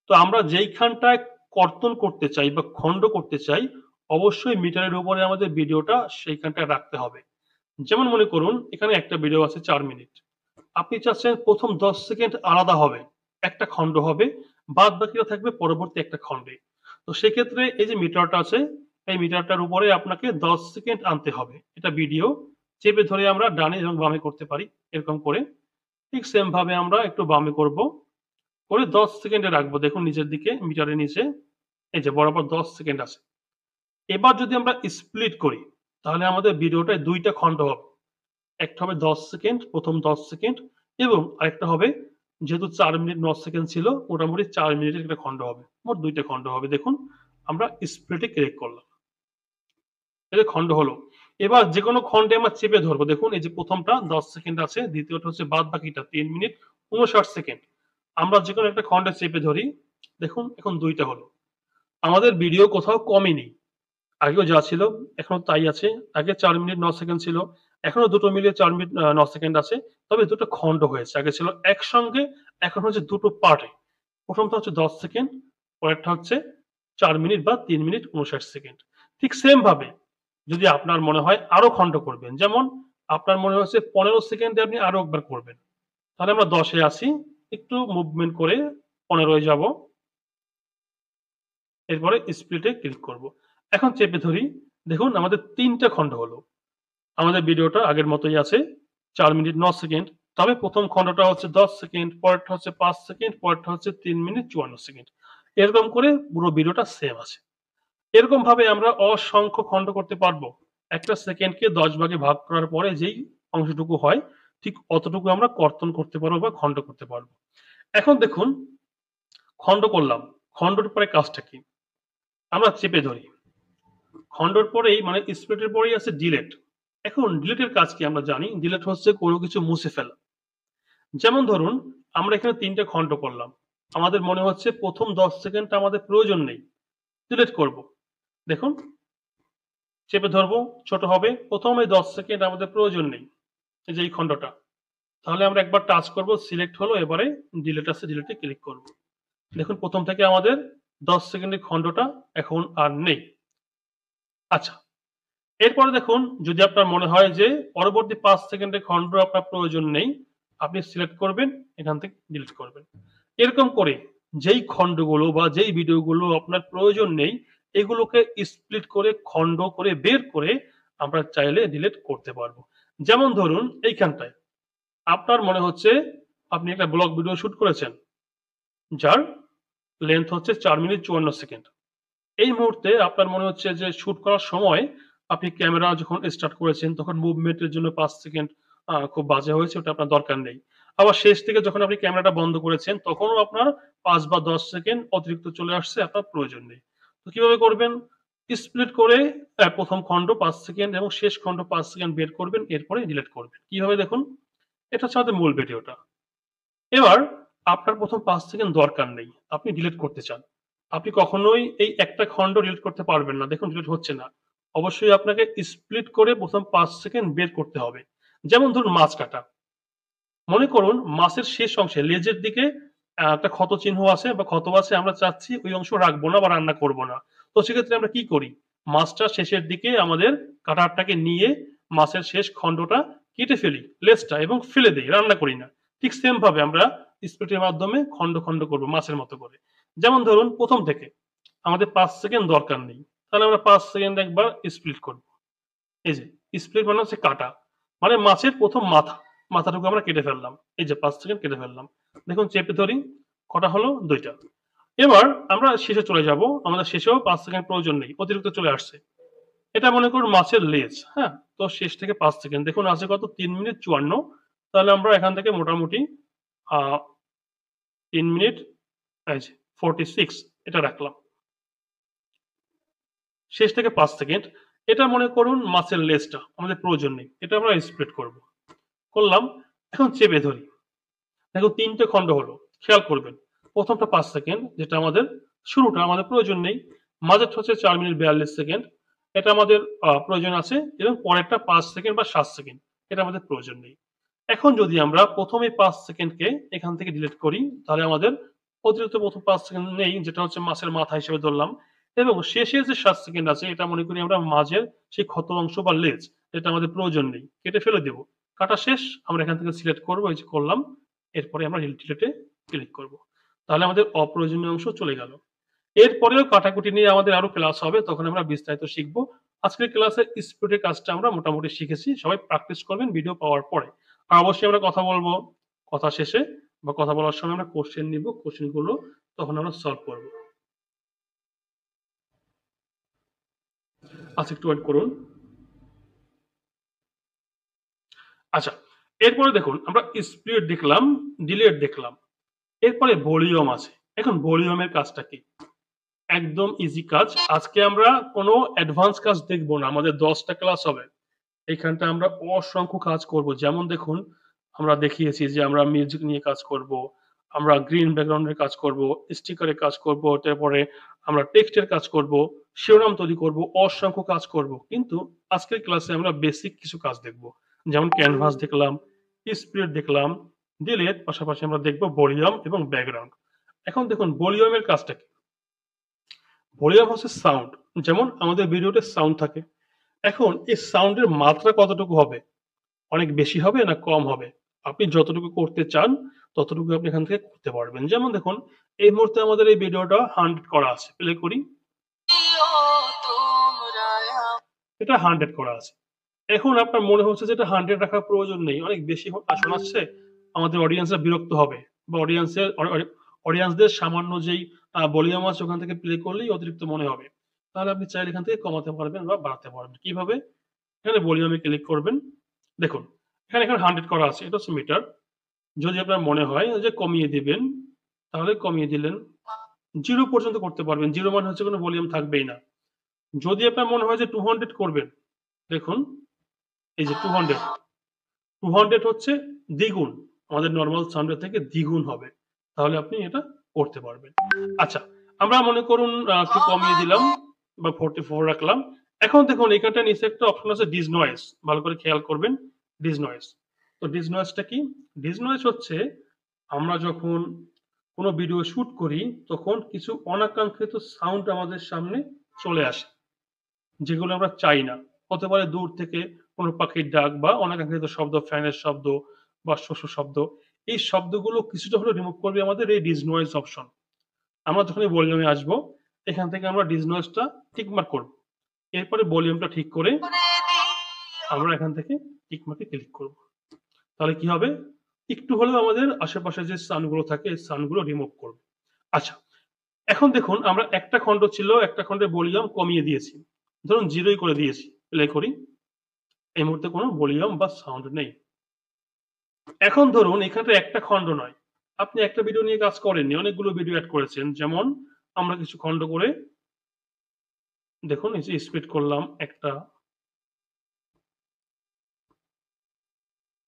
তো আমরা যেইখানটায় কর্তন করতে চাই বা খন্ড করতে চাই অবশ্যই মিটারের উপরে আমাদের ভিডিওটা সেইখানটায় রাখতে হবে। যেমন মনে করুন এখানে একটা ভিডিও আছে ৪ মিনিট। আপনি চাচ্ছেন ১ম ১০ সেকেন্ড আলাদা হবে। একটা খন্ড হবে। বাদ বাকিটা থাকবে পরবর্তী একটা খন্ডে। তো সেক্ষেত্রে এই যে মিটারটা আছে, এই মিটারটার উপরে আপনাকে ১০ সেকেন্ড আনতে হবে। এটা ভিডিও চেপে ধরে আমরা ডানে এবং বামে করতে পারি। এরকম করে। ঠিক সেম ভাবে আমরা একটু বামে করব। করে ১০ সেকেন্ডে রাখবো। দেখুন নিচের দিকে মিটারের নিচে এই যে বরাবর ১০ সেকেন্ড আছে। এবার যদি আমরা স্প্লিট করি তাহলে আমাদের ভিডিওটায় ২ টা খন্ড হবে। একটা হবে ১০ সেকেন্ড, ১ম ১০ সেকেন্ড এবং আরেকটা হবে যেহেতু ৪ মিনিট ৯ সেকেন্ড ছিল মোটামুটি ৪ মিনিটের একটা খন্ড হবে। মোট ২ টা খন্ড হবে। দেখুন আমরা স্প্লিটে ক্লিক করলাম। এই যে খন্ড হলো। এবার যেকোনো খন্ডে আমরা চেপে ধরবো। দেখুন এই যে ১ম টা ১০ সেকেন্ড আছে, দ্বিতীয়টা হচ্ছে বাদ বাকিটা ৩ মিনিট ৫৯ সেকেন্ড। আমরা যেকোনো একটা খন্ডে চেপে ধরি। দেখুন এখন ২ টা হলো। আমাদের ভিডিও কোথাও কমেনি। আগেও যা ছিল এখনো তাই আছে। আগে ৪ মিনিট ৯ সেকেন্ড ছিল। এখনো দুটো মিলিয়ে ৪ মিনিট ৯ সেকেন্ড আছে। তবে দুটো খন্ড হয়েছে। আগে ছিল একসঙ্গে, এখন হচ্ছে দুটো পার্টে। ১ম টা হচ্ছে ১০ সেকেন্ড, পরেরটা হচ্ছে ৪ মিনিট বা ৩ মিনিট ৫৯ সেকেন্ড। ঠিক সেম ভাবে যদি আপনার মনে হয় আরো খন্ড করবেন, যেমন আপনার মনে হচ্ছে ১৫ সেকেন্ডে আপনি আরো একবার করবেন। তাহলে আমরা ১০ এ আসি। একটু মুভমেন্ট করে ১৫ এ যাবো। এরপরে স্প্লিট এ ক্লিক করব। এখন চেপে ধরি। দেখুন আমাদের ৩ টা খন্ড হলো। আমাদের ভিডিওটা আগের মতোই আছে ৪ মিনিট ৯ সেকেন্ড। তবে ১ম খন্ডটা হচ্ছে ১০ সেকেন্ড, পরেরটা হচ্ছে ৫ সেকেন্ড, পরেরটা হচ্ছে ৩ মিনিট ৫৪ সেকেন্ড। এরকম করে পুরো ভিডিওটা সেম আছে। এরকম ভাবে আমরা অসংখ্য খন্ড করতে পারবো। একটা সেকেন্ডকে ১০ ভাগে ভাগ করার পরে যেই অংশটুকু হয় ঠিক অতটুকু আমরা কর্তন করতে পারবো বা খন্ড করতে পারবো। এখন দেখুন খন্ড করলাম। খন্ডর পরে কাজটা কি? আমরা চেপে ধরি। খন্ডর পরেই মানে স্প্লিটের পরেই আছে ডিলেট। এখন ডিলেটের কাজ কি আমরা জানি। ডিলেট হচ্ছে কোনো কিছু মুছে ফেলা। যেমন ধরুন আমরা এখানে ৩ টা খন্ড করলাম। আমাদের মনে হচ্ছে ১ম ১০ সেকেন্ডটা আমাদের প্রয়োজন নেই। ডিলিট করব। দেখুন চেপে ধরবো, ছোট হবে। ১ম এই ১০ সেকেন্ড আমাদের প্রয়োজন নেই। এই যে এই খন্ডটা। তাহলে আমরা একবার টাচ করব, সিলেক্ট হলো, এবারে ডিলিট আছে, ডিলিটে ক্লিক করব। দেখুন ১ম থেকে আমাদের ১০ সেকেন্ডের খন্ডটা এখন আর নেই। আচ্ছা। এরপরে দেখুন যদি আপনার মনে হয় যে পরবর্তী ৫ সেকেন্ডের খন্ড আপনার প্রয়োজন নেই, আপনি সিলেক্ট করবেন, এখান থেকে ডিলিট করবেন। এরকম করে যেই খন্ডগুলো বা যেই ভিডিওগুলো আপনার প্রয়োজন নেই, এগুলোকে স্প্লিট করে খন্ড করে বের করে আমরা চাইলে ডিলিট করতে পারবো। যেমন ধরুন এইখানটায় আপনার মনে হচ্ছে আপনি একটা ব্লগ ভিডিও শুট করেছেন, যার লেন্থ হচ্ছে ৪ মিনিট ৫৪ সেকেন্ড। এই মুহূর্তে আপনার মনে হচ্ছে যে শুট করার সময় আপনি ক্যামেরা যখন স্টার্ট করেছেন তখন মুভমেন্টের জন্য ৫ সেকেন্ড খুব বাজে হয়েছে, ওটা আপনার দরকার নেই। আবার শেষ থেকে যখন আপনি ক্যামেরাটা বন্ধ করেছেন তখনও আপনার ৫ বা ১০ সেকেন্ড অতিরিক্ত চলে আসছে, আপনার প্রয়োজন নেই। তো কিভাবে করবেন? স্প্লিট করে প্রথম খণ্ড 5 সেকেন্ড এবং শেষ খণ্ড 5 সেকেন্ড বের করবেন, এরপরে ডিলিট করবেন। কিভাবে দেখুন? এটা হচ্ছে আমাদের মূল ভিডিওটা। এবার আপনার প্রথম ৫ সেকেন্ড দরকার নেই। আপনি ডিলিট করতে চান। আপনি কখনোই এই একটা খণ্ড ডিলিট করতে পারবেন না। দেখুন ডিলিট হচ্ছে না। অবশ্যই আপনাকে স্প্লিট করে প্রথম ৫ সেকেন্ড বের করতে হবে। যেমন ধরুন মাছ কাটা। মনে করুন মাছের শেষ অংশে লেজের দিকে একটা ক্ষত চিহ্ন আছে বা ক্ষত আছে, আমরা চাচ্ছি ওই অংশ রাখবো না বা রান্না করব না। তো সেক্ষেত্রে আমরা কি করি? মাছটা শেষের দিকে আমাদের কাটারটাকে নিয়ে মাছের শেষ খণ্ডটা কেটে ফেলি, লেজটা, এবং ফেলে দেই, রান্না করি না। ঠিক সেম ভাবে আমরা স্প্লিটের মাধ্যমে খণ্ড, খণ্ড করব মাছের মতো করে। যেমন ধরুন ১ম থেকে আমাদের ৫ সেকেন্ড দরকার নেই। তাহলে আমরা ৫ সেকেন্ড একবার স্প্লিট করব। এই যে স্প্লিট মানে হচ্ছে কাটা। মানে মাছের ১ম মাথাটুকু আমরা কেটে ফেললাম। এই যে ৫ সেকেন্ড কেটে ফেললাম। দেখুন চেপে ধরি, কটা হলো? ২ টা। এবার আমরা শেষে চলে যাব। আমাদের শেষেও ৫ সেকেন্ড প্রয়োজন নেই। অতিরিক্ত চলে আসছে। এটা মনে করুন মাছের লেজ, হ্যাঁ? তো শেষ থেকে ৫ সেকেন্ড। দেখুন আছে কত? ৩ মিনিট ৫৪। তাহলে আমরা এখান থেকে মোটামুটি আ ৩ মিনিট এই যে 46 এটা রাখলাম। শেষ থেকে ৫ সেকেন্ড। এটা মনে করুন মাছের লেজটা। আমাদের প্রয়োজন নেই। এটা আমরা স্প্লিট করব। করলাম। এখন চেপে ধরি। দেখুন ৩ টে খণ্ড হলো। খেয়াল করবেন। প্রথমটা ৫ সেকেন্ড, যেটা আমাদের শুরুটা আমাদের প্রয়োজন নেই। মাঝেরটা হচ্ছে ৪ মিনিট ৪২ সেকেন্ড। এটা আমাদের প্রয়োজন আছে, এবং পরেরটা ৫ সেকেন্ড বা ৭ সেকেন্ড। এটা আমাদের প্রয়োজন নেই। এখন যদি আমরা ১ম এই ৫ সেকেন্ডকে এখান থেকে ডিলিট করি, তাহলে আমাদের অতিরিক্ত প্রথম ৫ সেকেন্ড নেই, যেটা হচ্ছে মাছের মাথা হিসেবে ধরলাম। এবং শেষের যে ৭ সেকেন্ড আছে, এটা মনে করি আমরা মাঝের সেই ক্ষত অংশ বা লেজ, এটা আমাদের প্রয়োজন নেই। কেটে ফেলে দেব। কাটা শেষ। আমরা এখান থেকে সিলেক্ট করব। এই যে করলাম। এরপরে আমরা ডিলিটে ক্লিক করব। তাহলে আমাদের অপ্রয়োজনীয় অংশ চলে গেল। এরপরেও কাটাকুটি নিয়ে আমাদের আরো ক্লাস হবে। তখন আমরা বিস্তারিত শিখব। আজকের ক্লাসে স্প্লিটের কাজটা আমরা মোটামুটি শিখেছি। সবাই প্র্যাকটিস করবেন ভিডিও পাওয়ার পরে। আর অবশ্যই আমরা কথা বলব। কথা শেষে বা কথা বলার সময় আমরা কোশ্চেন নিব। কোশ্চেন গুলো তখন আমরা সলভ করব। আচ্ছা, একটু ওয়েট করুন। আচ্ছা, এরপরে দেখুন আমরা স্প্লিট দেখলাম, ডিলিট দেখলাম। এরপরে ভলিউম আছে। এখন ভলিউমের কাজটা কি? একদম ইজি কাজ। আজকে আমরা কোনো অ্যাডভান্স কাজ দেখব না। আমাদের ১০ টা ক্লাস হবে। এইখানটা আমরা অসংখ্য কাজ করব। যেমন দেখুন, আমরা দেখিয়েছি যে আমরা মিউজিক নিয়ে কাজ করব, আমরা গ্রিন ব্যাকগ্রাউন্ডের কাজ করব, স্টিকারের কাজ করব, তারপরে আমরা টেক্সটের কাজ করব, শিরোনাম তৈরি করব, অসংখ্য কাজ করব। কিন্তু আজকের ক্লাসে আমরা বেসিক কিছু কাজ দেখব। যেমন ক্যানভাস দেখলাম, স্প্লিট দেখলাম, ডিলিট, পাশাপাশি আমরা দেখব ভলিউম এবং ব্যাকগ্রাউন্ড। এখন দেখুন ভলিউমের কাজটা কি? ভলিউম হচ্ছে সাউন্ড। যেমন আমাদের ভিডিওতে সাউন্ড থাকে। এখন এই সাউন্ডের মাত্রা কতটুকু হবে? অনেক বেশি হবে না কম হবে? আপনি যতটুকু করতে চান ততটুকু আপনি এখান থেকে করতে পারবেন। যেমন দেখুন, এই মুহূর্তে আমাদের এই ভিডিওটা 100 করা আছে। প্লে করি। এটা 100 করা আছে। এখন আপনার মনে হচ্ছে যে এটা 100 রাখার প্রয়োজন নেই। অনেক বেশি শোনাচ্ছে। আমাদের অডিয়েন্সরা বিরক্ত হবে। বা অডিয়েন্সদের সামান্য যেই ভলিউম আছে ওখান থেকে প্লে করলেই অতিরিক্ত মনে হবে। তাহলে আপনি চাইলে এখান থেকে কমাতে পারবেন বা বাড়াতে পারবেন। কিভাবে? এখানে ভলিউমে ক্লিক করবেন। দেখুন, এখানে 100 করা আছে। এটা হচ্ছে মিটার। যদি আপনার মনে হয় যে কমিয়ে দিবেন, তাহলে কমিয়ে দিলেন। 0 পর্যন্ত করতে পারবেন। 0 মানে হচ্ছে কোনো ভলিউম থাকবেই না। যদি আপনার মনে হয় যে 200 করবেন, দেখুন এই যে 200, 200 হচ্ছে দ্বিগুণ। আমাদের নরমাল সাউন্ডের থেকে দ্বিগুণ হবে। তাহলে আপনি এটা করতে পারবেন। আচ্ছা, আমরা মনে করুন একটু কমিয়ে দিলাম বা 44 রাখলাম। এখন দেখুন এখানটায় নিচে একটা অপশন আছে ডিসনয়েজ। ভালো করে খেয়াল করবেন। ডিসনয়েজ। তো ডিসনয়েজটা কি? ডিসনয়েজ হচ্ছে আমরা যখন কোনো ভিডিও শুট করি তখন কিছু অনাকাঙ্ক্ষিত সাউন্ড আমাদের সামনে চলে আসে। যেগুলো আমরা চাই না। হতে পারে দূর থেকে কোনো পাখির ডাক বা অনাকাঙ্ক্ষিত শব্দ, ফ্যানের শব্দ বা শস্য শব্দ। এই শব্দগুলো কিছুটা হলেও রিমুভ করবে আমাদের এই ডিসনয়েজ অপশন। আমরা যখন এই ভলিউমে আসবো, এখান থেকে আমরা ডিসনয়েজটা টিক মার্ক করব। এরপরে ভলিউমটা ঠিক করে আমরা এখান থেকে টিক মার্কে ক্লিক করব। তাহলে কি হবে? একটু হলেও আমাদের আশেপাশে যে সাউন্ডগুলো থাকে এই সাউন্ডগুলো রিমুভ করবে। আচ্ছা, এখন দেখুন আমরা একটা খণ্ড ছিল, একটা খণ্ডের ভলিউম কমিয়ে দিয়েছি। ধরুন 0 করে দিয়েছি। প্লে করি। এই মুহূর্তে কোনো ভলিউম বা সাউন্ড নেই। এখন ধরুন এখানটা একটা খণ্ড নয়। আপনি একটা ভিডিও নিয়ে কাজ করেননি। অনেকগুলো ভিডিও এড করেছেন। যেমন আমরা কিছু খণ্ড করে দেখুন এই যে স্প্লিট করলাম ১ টা,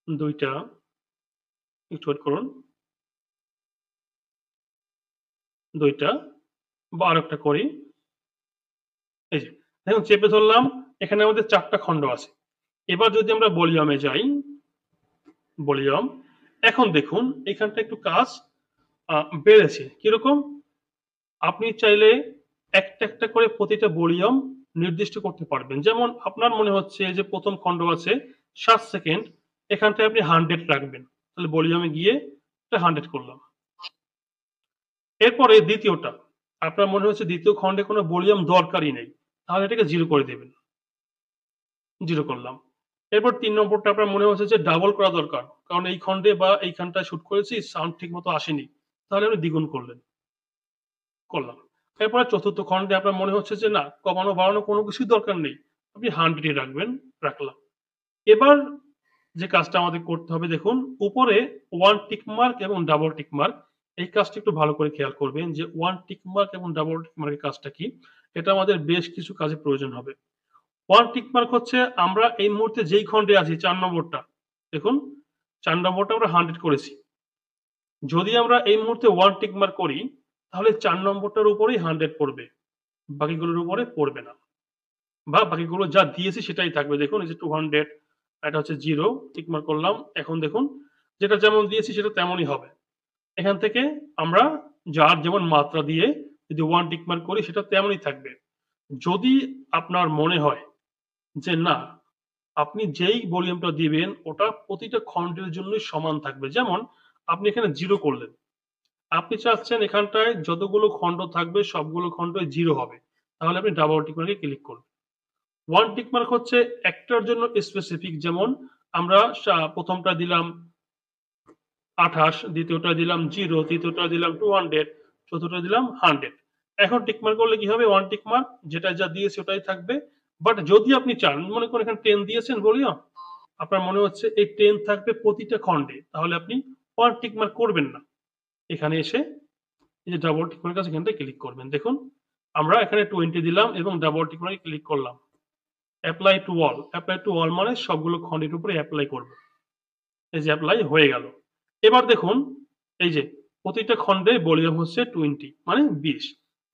২ টা, একটু ওয়েট করুন, ২ টা বা আরেকটা করি। এই যে দেখুন চেপে ধরলাম, এখানে আমাদের ৪ টা খণ্ড আছে। এবার যদি আমরা ভলিউমে যাই, ভলিউম, এখন দেখুন এখানটা একটু কাজ আ বেড়েছে। কিরকম? আপনি চাইলে একটা করে প্রতিটা ভলিউম নির্দিষ্ট করতে পারবেন। যেমন আপনার মনে হচ্ছে যে ১ম খণ্ড আছে ৭ সেকেন্ড, এখানটায় আপনি 100 রাখবেন। তাহলে ভলিউমে গিয়ে এটা 100 করলাম। এরপরে ২য় টা, আপনার মনে হচ্ছে ২য় খণ্ডে কোনো ভলিউম দরকারই নেই। তাহলে এটাকে 0 করে দিবেন। 0 করলাম। এরপর ৩ নম্বরটা আপনার মনে হচ্ছে যে ডাবল করা দরকার। কারণ এই খণ্ডে বা এইখানটায় শুট করেছি সাউন্ড ঠিকমতো আসেনি। তাহলে আপনি দ্বিগুণ করলাম। এরপরে ৪র্থ খণ্ডে আপনার মনে হচ্ছে যে না, কমানো বাড়ানো কোনো কিছুই দরকার নেই। আপনি 100 ই রাখবেন, রাখলাম। এবার যে কাজটা আমাদের করতে হবে দেখুন, উপরে 1 টিক মার্ক এবং ডাবল টিক মার্ক, এই কাজটা একটু ভালো করে খেয়াল করবেন যে 1 টিক মার্ক এবং ডাবল টিক মার্কের কাজটা কি? এটা আমাদের বেশ কিছু কাজে প্রয়োজন হবে। 1 টিক মার্ক হচ্ছে আমরা এই মুহূর্তে যেই খণ্ডে আছি ৪ নম্বরটা, দেখুন ৪ নম্বরটা আমরা 100 করেছি। যদি আমরা এই মুহূর্তে 1 টিক মার্ক করি, তাহলে ৪ নম্বরটার উপরেই 100 পড়বে। বাকিগুলোর উপরে পড়বে না। বা বাকিগুলো যা দিয়েছি সেটাই থাকবে। দেখুন এই যে 200, এটা হচ্ছে 0, টিক মার্ক করলাম। এখন দেখুন যেটা যেমন দিয়েছি সেটা তেমনই হবে। এখান থেকে আমরা যার যেমন মাত্রা দিয়ে যদি 1 টিক মার্ক করি সেটা তেমনই থাকবে। যদি আপনার মনে হয় যে না, আপনি যেই ভলিউমটা দিবেন ওটা প্রতিটা খণ্ডের জন্যই সমান থাকবে। যেমন আপনি এখানে 0 করলেন। আপনি চাচ্ছেন এখানটায় যতগুলো খণ্ড থাকবে সবগুলো খণ্ডই 0 হবে। তাহলে আপনি ডাবল টিক মার্কে ক্লিক করবেন। 1 টিক মার্ক হচ্ছে একটার জন্য স্পেসিফিক, যেমন আমরা ১ম টা দিলাম ২৮, দ্বিতীয়টা দিলাম 0, তৃতীয়টা দিলাম 200, চতুর্থটা দিলাম 100। এখন টিক মার্ক করলে কি হবে? 1 টিক মার্ক, যেটা যা দিয়েছি ওটাই থাকবে। বাট যদি আপনি চান, মনে করেন এখানে 10 দিয়েছেন ভলিউম, আপনার মনে হচ্ছে এই 10 থাকবে প্রতিটা খণ্ডে, তাহলে আপনি 1 টিক মার্ক করবেন না। এখানে এসে এই যে ডাবল টিক মার্ক আছে এখানটায় ক্লিক করবেন। দেখুন আমরা এখানে 20 দিলাম এবং ডাবল টিক মার্কে ক্লিক করলাম। Apply to all, apply to all মানে সবগুলো খণ্ডের উপরে এপ্লাই করবে। এই যে এপ্লাই হয়ে গেল। এবার দেখুন এই যে প্রতিটা খণ্ডে ভলিউম হচ্ছে 20 মানে 20।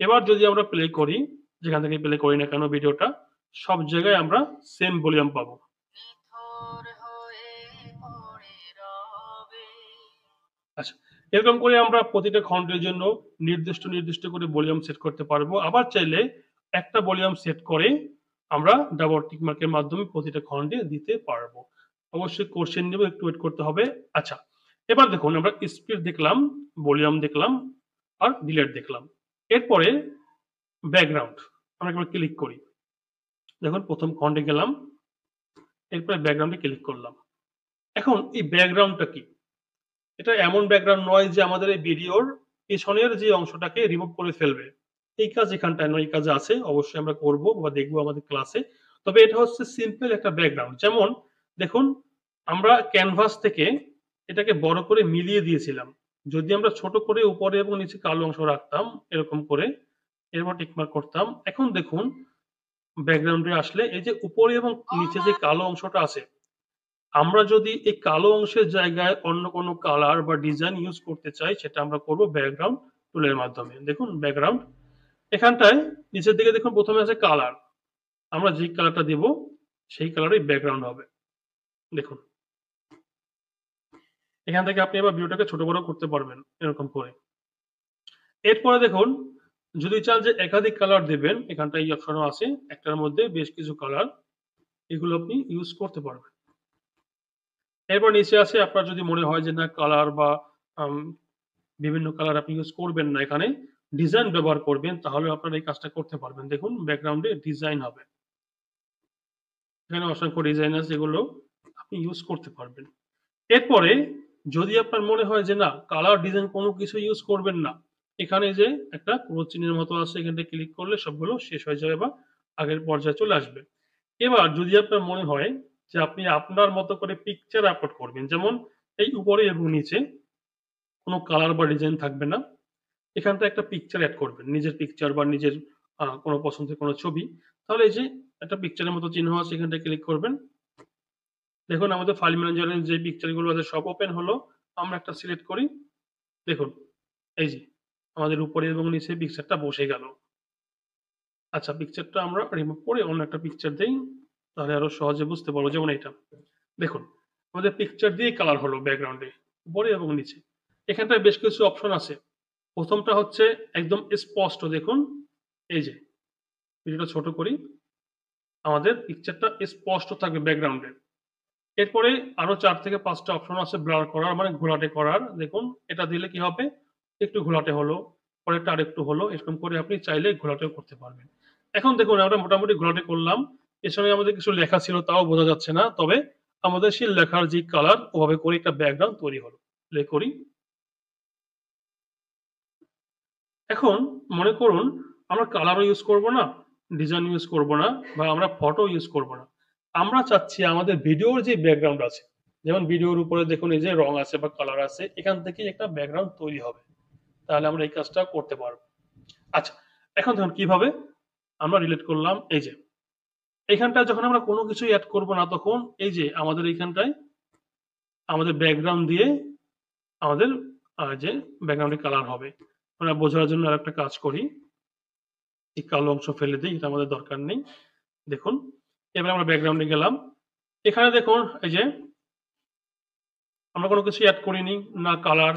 এবার যদি আমরা প্লে করি, যেখান থেকে প্লে করি না কেন ভিডিওটা, সব জায়গায় আমরা সেম ভলিউম পাবো। আচ্ছা, এরকম করে আমরা প্রতিটা খণ্ডের জন্য নির্দিষ্ট করে ভলিউম সেট করতে পারবো। আবার চাইলে একটা ভলিউম সেট করে আমরা ডাবল টিক মার্কের মাধ্যমে প্রতিটা খণ্ডে দিতে পারবো। অবশ্যই কোশ্চেন নেব, একটু ওয়েট করতে হবে। আচ্ছা, এবার দেখুন আমরা স্পিড দেখলাম, ভলিউম দেখলাম আর ডিলেট দেখলাম। এরপরে ব্যাকগ্রাউন্ড, আমরা একবার ক্লিক করি। দেখুন ১ম খণ্ডে গেলাম, এরপরে ব্যাকগ্রাউন্ডে ক্লিক করলাম। এখন এই ব্যাকগ্রাউন্ডটা কি? এটা এমন ব্যাকগ্রাউন্ড নয় যে আমাদের এই ভিডিওর পেছনের যে অংশটাকে রিমুভ করে ফেলবে। এই কাজ এখানটায় নয়, এই কাজ আছে, অবশ্যই আমরা করব বা দেখবো আমাদের ক্লাসে। তবে এটা হচ্ছে সিম্পল একটা ব্যাকগ্রাউন্ড। যেমন দেখুন আমরা ক্যানভাস থেকে এটাকে বড় করে মিলিয়ে দিয়েছিলাম। যদি আমরা ছোট করে উপরে এবং নিচে কালো অংশ রাখতাম এরকম করে, এরপর টিক মার্ক করতাম। এখন দেখুন ব্যাকগ্রাউন্ডে আসলে এই যে উপরে এবং নিচে যে কালো অংশটা আছে, আমরা যদি এই কালো অংশের জায়গায় অন্য কোনো কালার বা ডিজাইন ইউজ করতে চাই, সেটা আমরা করব ব্যাকগ্রাউন্ড টুলের মাধ্যমে। দেখুন ব্যাকগ্রাউন্ড, এখানটায় নিচের দিকে দেখুন ১ম এ আছে কালার। আমরা যে কালারটা দিব সেই কালারেই ব্যাকগ্রাউন্ড হবে। দেখুন এখান থেকে আপনি আবার ভিউটাকে ছোট বড় করতে পারবেন এরকম করে। এরপরে দেখুন যদি চান যে একাধিক কালার দিবেন, এখানটায় এই অপশনও আছে। একটার মধ্যে বেশ কিছু কালার, এগুলো আপনি ইউজ করতে পারবেন। এরপর নিচে আছে আপনার যদি মনে হয় যে না কালার বা আম বিভিন্ন কালার আপনি ইউজ করবেন না, এখানে ডিজাইন ব্যবহার করবেন, তাহলে আপনারা এই কাজটা করতে পারবেন। দেখুন ব্যাকগ্রাউন্ডে ডিজাইন হবে। এখানে অসংখ্য ডিজাইন আছে, এগুলো আপনি ইউজ করতে পারবেন। এরপরে যদি আপনার মনে হয় যে না কালার ডিজাইন কোনো কিছু ইউজ করবেন না, এখানে যে একটা ক্রস চিহ্নের মতো আছে, এখানটায় ক্লিক করলে সবগুলো শেষ হয়ে যাবে বা আগের পর্যায়ে চলে আসবে। এবার যদি আপনার মনে হয় যে আপনি আপনার মতো করে পিকচার আপলোড করবেন, যেমন এই উপরে এবং নিচে কোনো কালার বা ডিজাইন থাকবে না, এখানটায় একটা পিকচার এড করবেন। নিজের পিকচার বা নিজের কোনো পছন্দের কোনো ছবি, তাহলে এই যে একটা পিকচারের মতো চিহ্ন আছে, এখানটায় ক্লিক করবেন। দেখুন আমাদের ফাইল ম্যানেজারে যে পিকচারগুলো আছে সব ওপেন হলো। আমরা একটা সিলেক্ট করি। দেখুন এই যে আমাদের উপরে এবং নিচে পিকচারটা বসে গেল। আচ্ছা, পিকচারটা আমরা রিমুভ করে অন্য একটা পিকচার দেই, তাহলে আরো সহজে বুঝতে পারবো। যেমন এটা দেখুন, আমাদের পিকচার দিয়ে কালার হলো ব্যাকগ্রাউন্ডে, উপরে এবং নিচে। এখানটায় বেশ কিছু অপশন আছে। প্রথমটা হচ্ছে একদম স্পষ্ট, দেখুন এই যে ভিডিওটা ছোট করি, আমাদের পিকচারটা স্পষ্ট থাকবে ব্যাকগ্রাউন্ডে। এরপরে আরো ৪ থেকে ৫ টা অপশন আছে ব্লার করার, মানে ঘোলাটে করার। দেখুন এটা দিলে কি হবে, একটু ঘোলাটে হলো, পরেরটা আরেকটু হলো, এরকম করে আপনি চাইলে ঘোলাটেও করতে পারবেন। এখন দেখুন আমরা মোটামুটি ঘোলাটে করলাম। পেছনে আমাদের কিছু লেখা ছিল তাও বোঝা যাচ্ছে না। তবে আমাদের সেই লেখার যে কালার ওভাবে করে একটা ব্যাকগ্রাউন্ড তৈরি হলো। প্লে করি। এখন মনে করুন আমরা কালারও ইউজ করব না, ডিজাইন ইউজ করব না, বা আমরা ফটো ইউজ করব না। আমরা চাচ্ছি আমাদের ভিডিওর যে ব্যাকগ্রাউন্ড আছে, যেমন ভিডিওর উপরে দেখুন এই যে রং আছে বা কালার আছে, এখান থেকেই একটা ব্যাকগ্রাউন্ড তৈরি হবে। তাহলে আমরা এই কাজটা করতে পারবো। আচ্ছা, এখন দেখুন কিভাবে আমরা রিলেট করলাম। এই যে এইখানটায় যখন আমরা কোনো কিছু অ্যাড করব না, তখন এই যে আমাদের এইখানটায় আমাদের ব্যাকগ্রাউন্ড দিয়ে আমাদের যে ব্যাকগ্রাউন্ডে কালার হবে। আমরা বোঝার জন্য আরেকটা কাজ করি, এই কালো অংশ ফেলে দিই, এটা আমাদের দরকার নেই। দেখুন এবার আমরা ব্যাকগ্রাউন্ডে গেলাম। এখানে দেখুন এই যে আমরা কোনো কিছু অ্যাড করিনি, না কালার,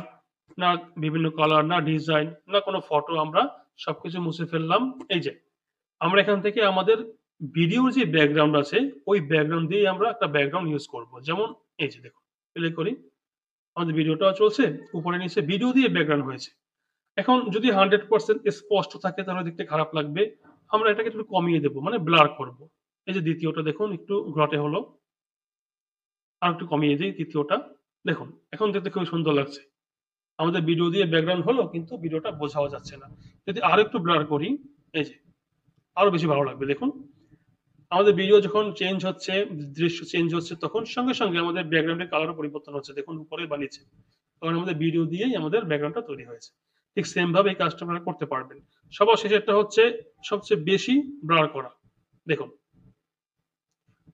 না বিভিন্ন কালার, না ডিজাইন, না কোনো ফটো, আমরা সবকিছু মুছে ফেললাম। এই যে আমরা এখান থেকে আমাদের ভিডিওর যে ব্যাকগ্রাউন্ড আছে ওই ব্যাকগ্রাউন্ড দিয়ে আমরা একটা ব্যাকগ্রাউন্ড ইউজ করব। যেমন এই যে দেখুন, প্লে করি, আমাদের ভিডিওটা চলছে, উপরে নিচে ভিডিও দিয়ে ব্যাকগ্রাউন্ড হয়েছে। এখন যদি 100% স্পষ্ট থাকে তাহলে দেখতে খারাপ লাগবে। আমরা এটাকে একটু কমিয়ে দেব, মানে ব্লার করব। এই যে দ্বিতীয়টা দেখুন একটু ঘটে হলো, আর একটু কমিয়ে দিই তৃতীয়টা। দেখুন এখন দেখতে খুবই সুন্দর লাগছে। আমাদের ভিডিও দিয়ে ব্যাকগ্রাউন্ড হলো কিন্তু ভিডিওটা বোঝাও যাচ্ছে না। যদি আরো একটু ব্লার করি, এই যে আরো বেশি ভালো লাগবে। দেখুন আমাদের ভিডিও যখন চেঞ্জ হচ্ছে, দৃশ্য চেঞ্জ হচ্ছে, তখন সঙ্গে সঙ্গে আমাদের ব্যাকগ্রাউন্ডের কালারও পরিবর্তন হচ্ছে। দেখুন উপরে বা নিচে, তখন আমাদের ভিডিও দিয়েই আমাদের ব্যাকগ্রাউন্ডটা তৈরি হয়েছে। ঠিক সেম ভাবে এই কাজটা আপনারা করতে পারবেন। সবার শেষেরটা হচ্ছে সবচেয়ে বেশি ব্লার করা। দেখুন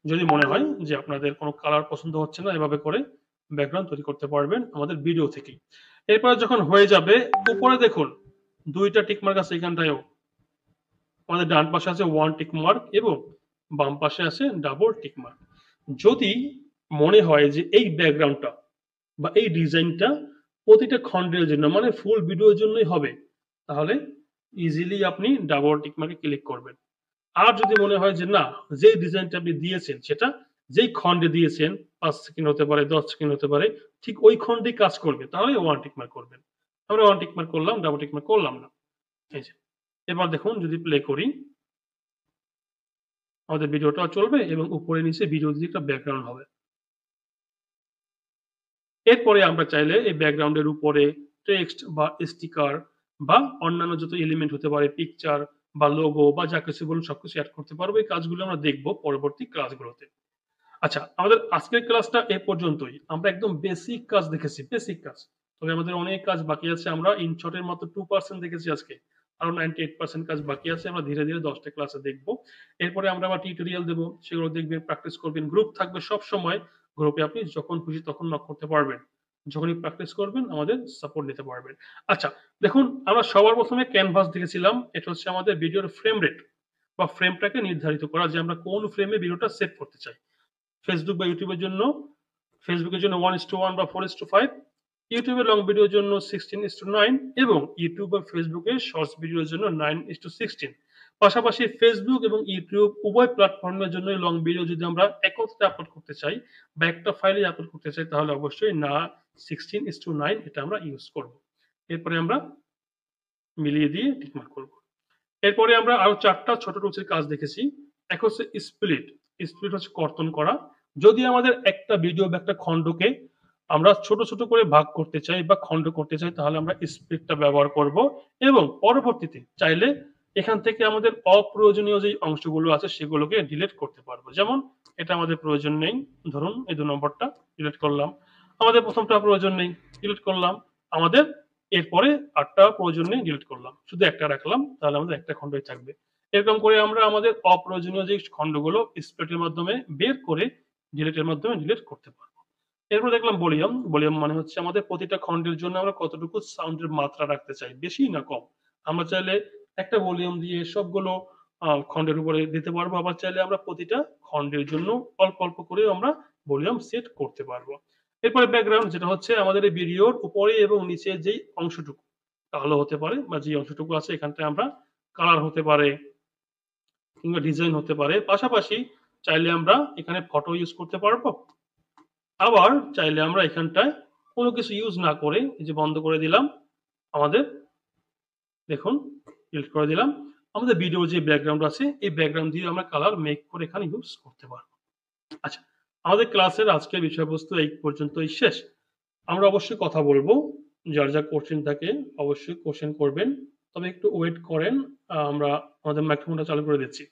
যদি মনে হয় যে আপনাদের কোনো কালার পছন্দ হচ্ছে না, এভাবে করে ব্যাকগ্রাউন্ড তৈরি করতে পারবেন আমাদের ভিডিও থেকেই। এরপরে যখন হয়ে যাবে, উপরে দেখুন ২ টা টিক মার্ক আছে এখানটায়ও। আমাদের ডান পাশে আছে 1 টিক মার্ক এবং বাম পাশে আছে ডাবল টিক মার্ক। যদি মনে হয় যে এই ব্যাকগ্রাউন্ডটা বা এই ডিজাইনটা প্রতিটা খণ্ডের জন্য, মানে ফুল ভিডিওর জন্যই হবে, তাহলে ইজিলি আপনি ডাবল টিক মার্কে ক্লিক করবেন। আর যদি মনে হয় যে না, যে ডিজাইনটা আপনি দিয়েছেন সেটা যেই খণ্ডে দিয়েছেন ৫ সেকেন্ড হতে পারে, ১০ সেকেন্ড হতে পারে, ঠিক ওই খণ্ডেই কাজ করবে, তাহলে 1 টিক মার্ক করবেন। আমরা 1 টিক মার্ক করলাম, ডাবল টিক মার্ক করলাম না। এই যে এবার দেখুন যদি প্লে করি, আমাদের ভিডিওটা চলবে এবং উপরে নিচে ভিডিও দিয়ে একটা ব্যাকগ্রাউন্ড হবে। এরপরে আমরা চাইলে এই ব্যাকগ্রাউন্ডের উপরে টেক্সট বা স্টিকার বা অন্যান্য যত এলিমেন্ট হতে পারে, পিকচার বা লোগো বা যা কিছু বলুন সবকিছু এড করতে পারবো। এই কাজগুলো আমরা দেখব পরবর্তী ক্লাসগুলোতে। আচ্ছা, আমাদের আজকের ক্লাসটা এ পর্যন্তই। আমরা একদম বেসিক কাজ দেখেছি, বেসিক কাজ। তবে আমাদের অনেক কাজ বাকি আছে। আমরা ইনশর্টের মাত্র 2% দেখেছি আজকে। আরো 98% কাজ বাকি আছে। আমরা ধীরে, ধীরে ১০ টা ক্লাসে দেখব। এরপরে আমরা আবার টিউটোরিয়াল দেব। সেগুলো দেখবেন, প্র্যাকটিস করবেন। গ্রুপ থাকবে সবসময়। গ্রুপে আপনি যখন খুশি তখন নক করতে পারবেন। যখনই প্র্যাকটিস করবেন আমাদের সাপোর্ট নিতে পারবেন। আচ্ছা, দেখুন আমরা সবার ১ম এ ক্যানভাস দেখেছিলাম। এটা হচ্ছে আমাদের ভিডিওর ফ্রেম রেট বা ফ্রেমটাকে নির্ধারিত করা, যে আমরা কোন ফ্রেমে ভিডিওটা সেভ করতে চাই। ফেসবুক বা ইউটিউবের জন্য, ফেসবুকের জন্য 1:1 বা 4:5, ইউটিউবে লং ভিডিওর জন্য 16:9 এবং ইউটিউব বা ফেসবুকে শর্টস ভিডিওর জন্য 9:16। পাশাপাশি ফেসবুক এবং ইউটিউব উভয় প্ল্যাটফর্মের জন্য লং ভিডিও যদি আমরা একত্রে আপলোড করতে চাই বা একটা ফাইলে আপলোড করতে চাই, তাহলে অবশ্যই না 16:9 এটা আমরা ইউজ করব। এরপরে আমরা মিলিয়ে দিয়ে টিকমার্ক করব। এরপরে আমরা আরো ৪ টা ছোট টুলসের কাজ দেখেছি। এক হচ্ছে স্প্লিট। স্প্লিট হচ্ছে কর্তন করা। যদি আমাদের একটা ভিডিও বা একটা খণ্ডকে আমরা ছোট, ছোট করে ভাগ করতে চাই বা খণ্ড করতে চাই, তাহলে আমরা স্প্লিটটা ব্যবহার করব এবং পরবর্তীতে চাইলে এখান থেকে আমাদের অপ্রয়োজনীয় যেই অংশগুলো আছে সেগুলোকে ডিলিট করতে পারবো। যেমন এটা আমাদের প্রয়োজন নেই। ধরুন এই ২ নম্বরটা ডিলিট করলাম। আমাদের ১ম টা প্রয়োজন নেই, ডিলিট করলাম। আমাদের এরপরে ৮ টা প্রয়োজন নেই, ডিলিট করলাম। শুধু একটা রাখলাম, তাহলে আমাদের একটা খণ্ডই থাকবে। এরকম করে আমরা আমাদের অপ্রয়োজনীয় যে খণ্ডগুলো স্প্লিটের মাধ্যমে বের করে ডিলিটের মাধ্যমে ডিলিট করতে পারবো। এরপর দেখলাম ভলিউম। ভলিউম মানে হচ্ছে আমাদের প্রতিটা খণ্ডের জন্য আমরা কতটুকু সাউন্ডের মাত্রা রাখতে চাই, বেশি না কম। আমরা চাইলে একটা ভলিউম দিয়ে সবগুলো খণ্ডের উপরে দিতে পারবো, আবার চাইলে আমরা প্রতিটা খণ্ডের জন্য অল্প অল্প করে আমরা ভলিউম সেট করতে পারবো। এরপরে ব্যাকগ্রাউন্ড, যেটা হচ্ছে আমাদের এই ভিডিওর উপরে এবং নিচে যেই অংশটুকু কালো হতে পারে বা যে অংশটুকু আছে এখানটায় আমরা কালার হতে পারে কিংবা ডিজাইন হতে পারে। পাশাপাশি চাইলে আমরা এখানে ফটো ইউজ করতে পারবো, আবার চাইলে আমরা এখানটায় কোনো কিছু ইউজ না করে এই যে বন্ধ করে দিলাম, আমাদের দেখুন ডিলিট করে দিলাম, আমাদের ভিডিও যে ব্যাকগ্রাউন্ড আছে এই ব্যাকগ্রাউন্ড দিয়ে আমরা কালার মেক করে এখানে ইউজ করতে পারবো। আচ্ছা, আমাদের ক্লাসের আজকের বিষয়বস্তু এই পর্যন্তই শেষ। আমরা অবশ্যই কথা বলবো, যার যা কোশ্চেন থাকে অবশ্যই কোশ্চেন করবেন, তবে একটু ওয়েট করেন, আমরা আমাদের মাইক্রোফোনটা চালু করে দিচ্ছি।